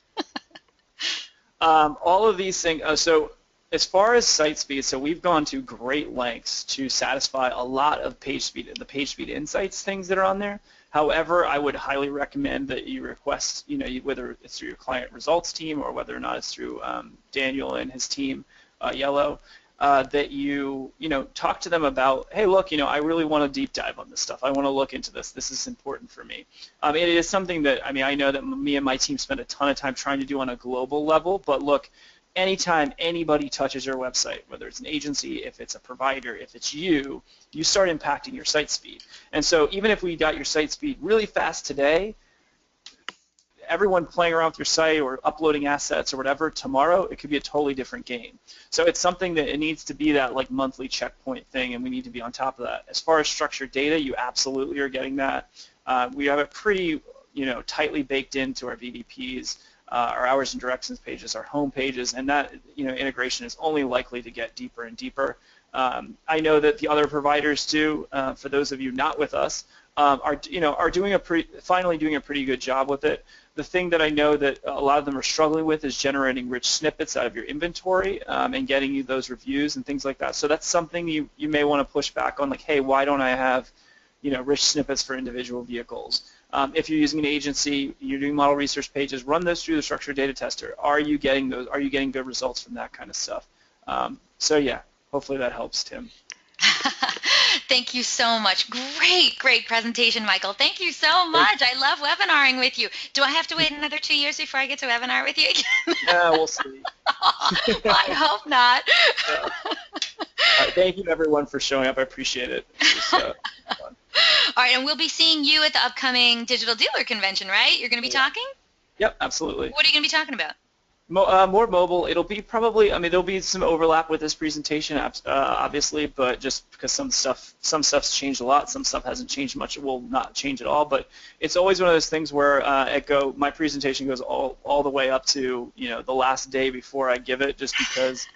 All of these things, so as far as site speed, so we've gone to great lengths to satisfy a lot of the page speed insights things that are on there. However, I would highly recommend that you request, whether it's through your client results team or whether or not it's through Daniel and his team, Yellow, that you talk to them about, hey, look, I really want to deep dive on this stuff. I want to look into this. This is important for me. It is something that, I know that me and my team spend a ton of time trying to do on a global level, but look, anytime anybody touches your website, whether it's an agency, if it's a provider, if it's you start impacting your site speed. And so even if we got your site speed really fast today, everyone playing around with your site or uploading assets or whatever, tomorrow it could be a totally different game. So it's something that it needs to be that like monthly checkpoint thing, and we need to be on top of that. As far as structured data, you absolutely are getting that. We have it pretty tightly baked into our VDPs, our hours and directions pages, our home pages, and that integration is only likely to get deeper and deeper. I know that the other providers too, for those of you not with us, are finally doing a pretty good job with it. The thing that I know that a lot of them are struggling with is generating rich snippets out of your inventory and getting you those reviews and things like that. So that's something you may want to push back on, like, hey, why don't I have rich snippets for individual vehicles? If you're using an agency, you're doing model research pages, run those through the structured data tester. Are you getting those? Are you getting good results from that kind of stuff? So yeah, hopefully that helps, Tim. Thank you so much. Great presentation, Michael. Thank you so much. I love webinaring with you. Do I have to wait another 2 years before I get to webinar with you again? Yeah, we'll see. I hope not. Thank you, everyone, for showing up. I appreciate it. It was, fun. All right, and we'll be seeing you at the upcoming Digital Dealer Convention, right? You're going to be talking? Yep, absolutely. What are you going to be talking about? More mobile. It'll be probably, I mean, there'll be some overlap with this presentation, obviously, but just because some stuff's changed a lot, some stuff hasn't changed much, it will not change at all. But it's always one of those things where my presentation goes all the way up to, the last day before I give it, just because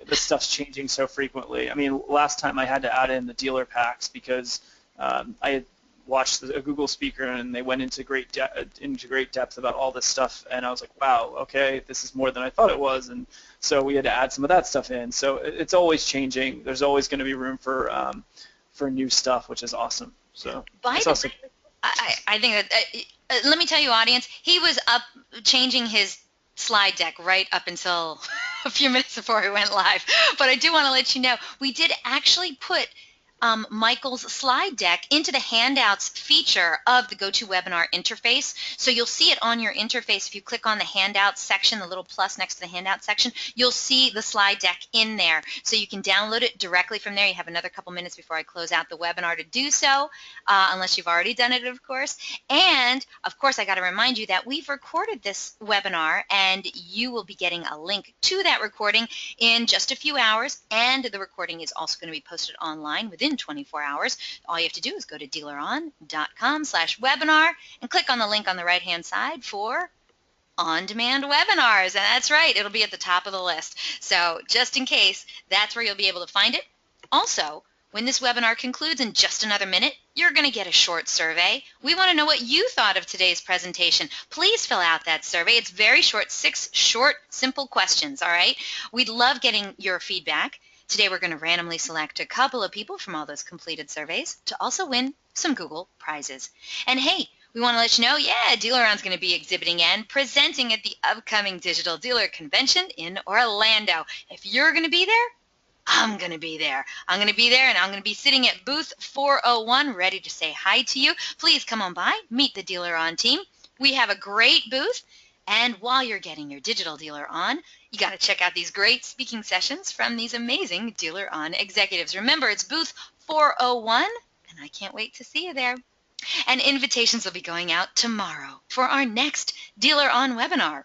the stuff's changing so frequently. I mean, last time I had to add in the dealer packs because I had watched a Google speaker and they went into great depth about all this stuff, and I was like, wow, okay, this is more than I thought it was, and so we had to add some of that stuff in. So it's always changing. There's always going to be room for new stuff, which is awesome. So By it's the also way, I think that let me tell you, audience, he was up changing his slide deck right up until a few minutes before we went live. But I do want to let you know, we did actually put Michael's slide deck into the handouts feature of the GoToWebinar interface. So you'll see it on your interface. If you click on the handouts section, the little plus next to the handouts section, you'll see the slide deck in there. So you can download it directly from there. You have another couple minutes before I close out the webinar to do so, unless you've already done it, of course. And, of course, I got to remind you that we've recorded this webinar, and you will be getting a link to that recording in just a few hours. And the recording is also going to be posted online within 24 hours. All you have to do is go to DealerOn.com/webinar and click on the link on the right-hand side for on-demand webinars. And that's right, it'll be at the top of the list. So just in case, that's where you'll be able to find it. Also, when this webinar concludes in just another minute, you're going to get a short survey. We want to know what you thought of today's presentation. Please fill out that survey. It's very short, 6 short, simple questions, all right? We'd love getting your feedback. Today we're going to randomly select a couple of people from all those completed surveys to also win some Google prizes. And hey, we want to let you know, DealerOn's going to be exhibiting and presenting at the upcoming Digital Dealer Convention in Orlando. If you're going to be there, I'm going to be there. I'm going to be there, and I'm going to be sitting at booth 401 ready to say hi to you. Please come on by, meet the DealerOn team. We have a great booth, and while you're getting your digital dealer on, you got to check out these great speaking sessions from these amazing DealerOn executives. Remember, it's booth 401, and I can't wait to see you there. And invitations will be going out tomorrow for our next DealerOn webinar.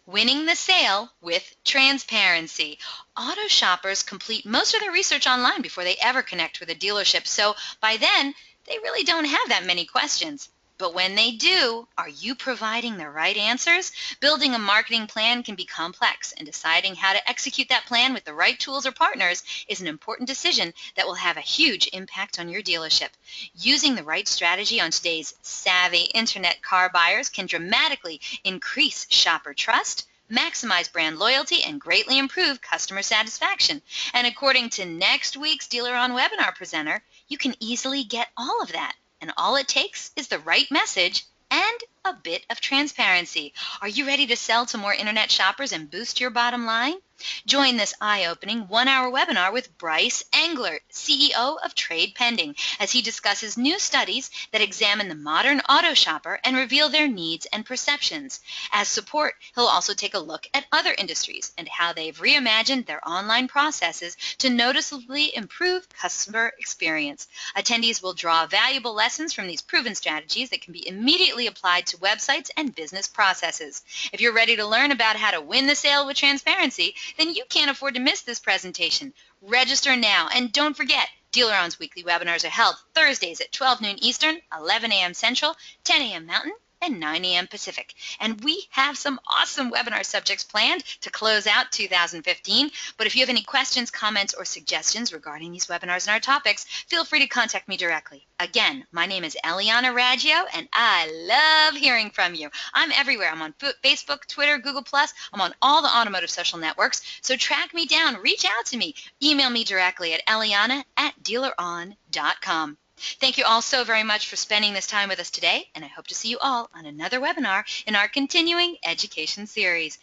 Winning the sale with transparency. Auto shoppers complete most of their research online before they ever connect with a dealership, so by then, they really don't have that many questions. But when they do, are you providing the right answers? Building a marketing plan can be complex, and deciding how to execute that plan with the right tools or partners is an important decision that will have a huge impact on your dealership. Using the right strategy on today's savvy internet car buyers can dramatically increase shopper trust, maximize brand loyalty, and greatly improve customer satisfaction. And according to next week's DealerOn webinar presenter, you can easily get all of that. And all it takes is the right message and a bit of transparency. Are you ready to sell to more internet shoppers and boost your bottom line? Join this eye-opening 1-hour webinar with Bryce Englert, CEO of Trade Pending, as he discusses new studies that examine the modern auto shopper and reveal their needs and perceptions. As support, he'll also take a look at other industries and how they've reimagined their online processes to noticeably improve customer experience. Attendees will draw valuable lessons from these proven strategies that can be immediately applied to websites and business processes. If you're ready to learn about how to win the sale with transparency, then you can't afford to miss this presentation. Register now, and don't forget, DealerOn's weekly webinars are held Thursdays at 12 noon Eastern, 11 a.m. Central, 10 a.m. Mountain, and 9 a.m. Pacific. And we have some awesome webinar subjects planned to close out 2015. But if you have any questions, comments, or suggestions regarding these webinars and our topics, feel free to contact me directly. Again, my name is Eliana Raggio, and I love hearing from you. I'm everywhere. I'm on Facebook, Twitter, Google+. I'm on all the automotive social networks. So track me down. Reach out to me. Email me directly at eliana@dealeron.com. Thank you all so very much for spending this time with us today, and I hope to see you all on another webinar in our continuing education series.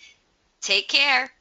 Take care.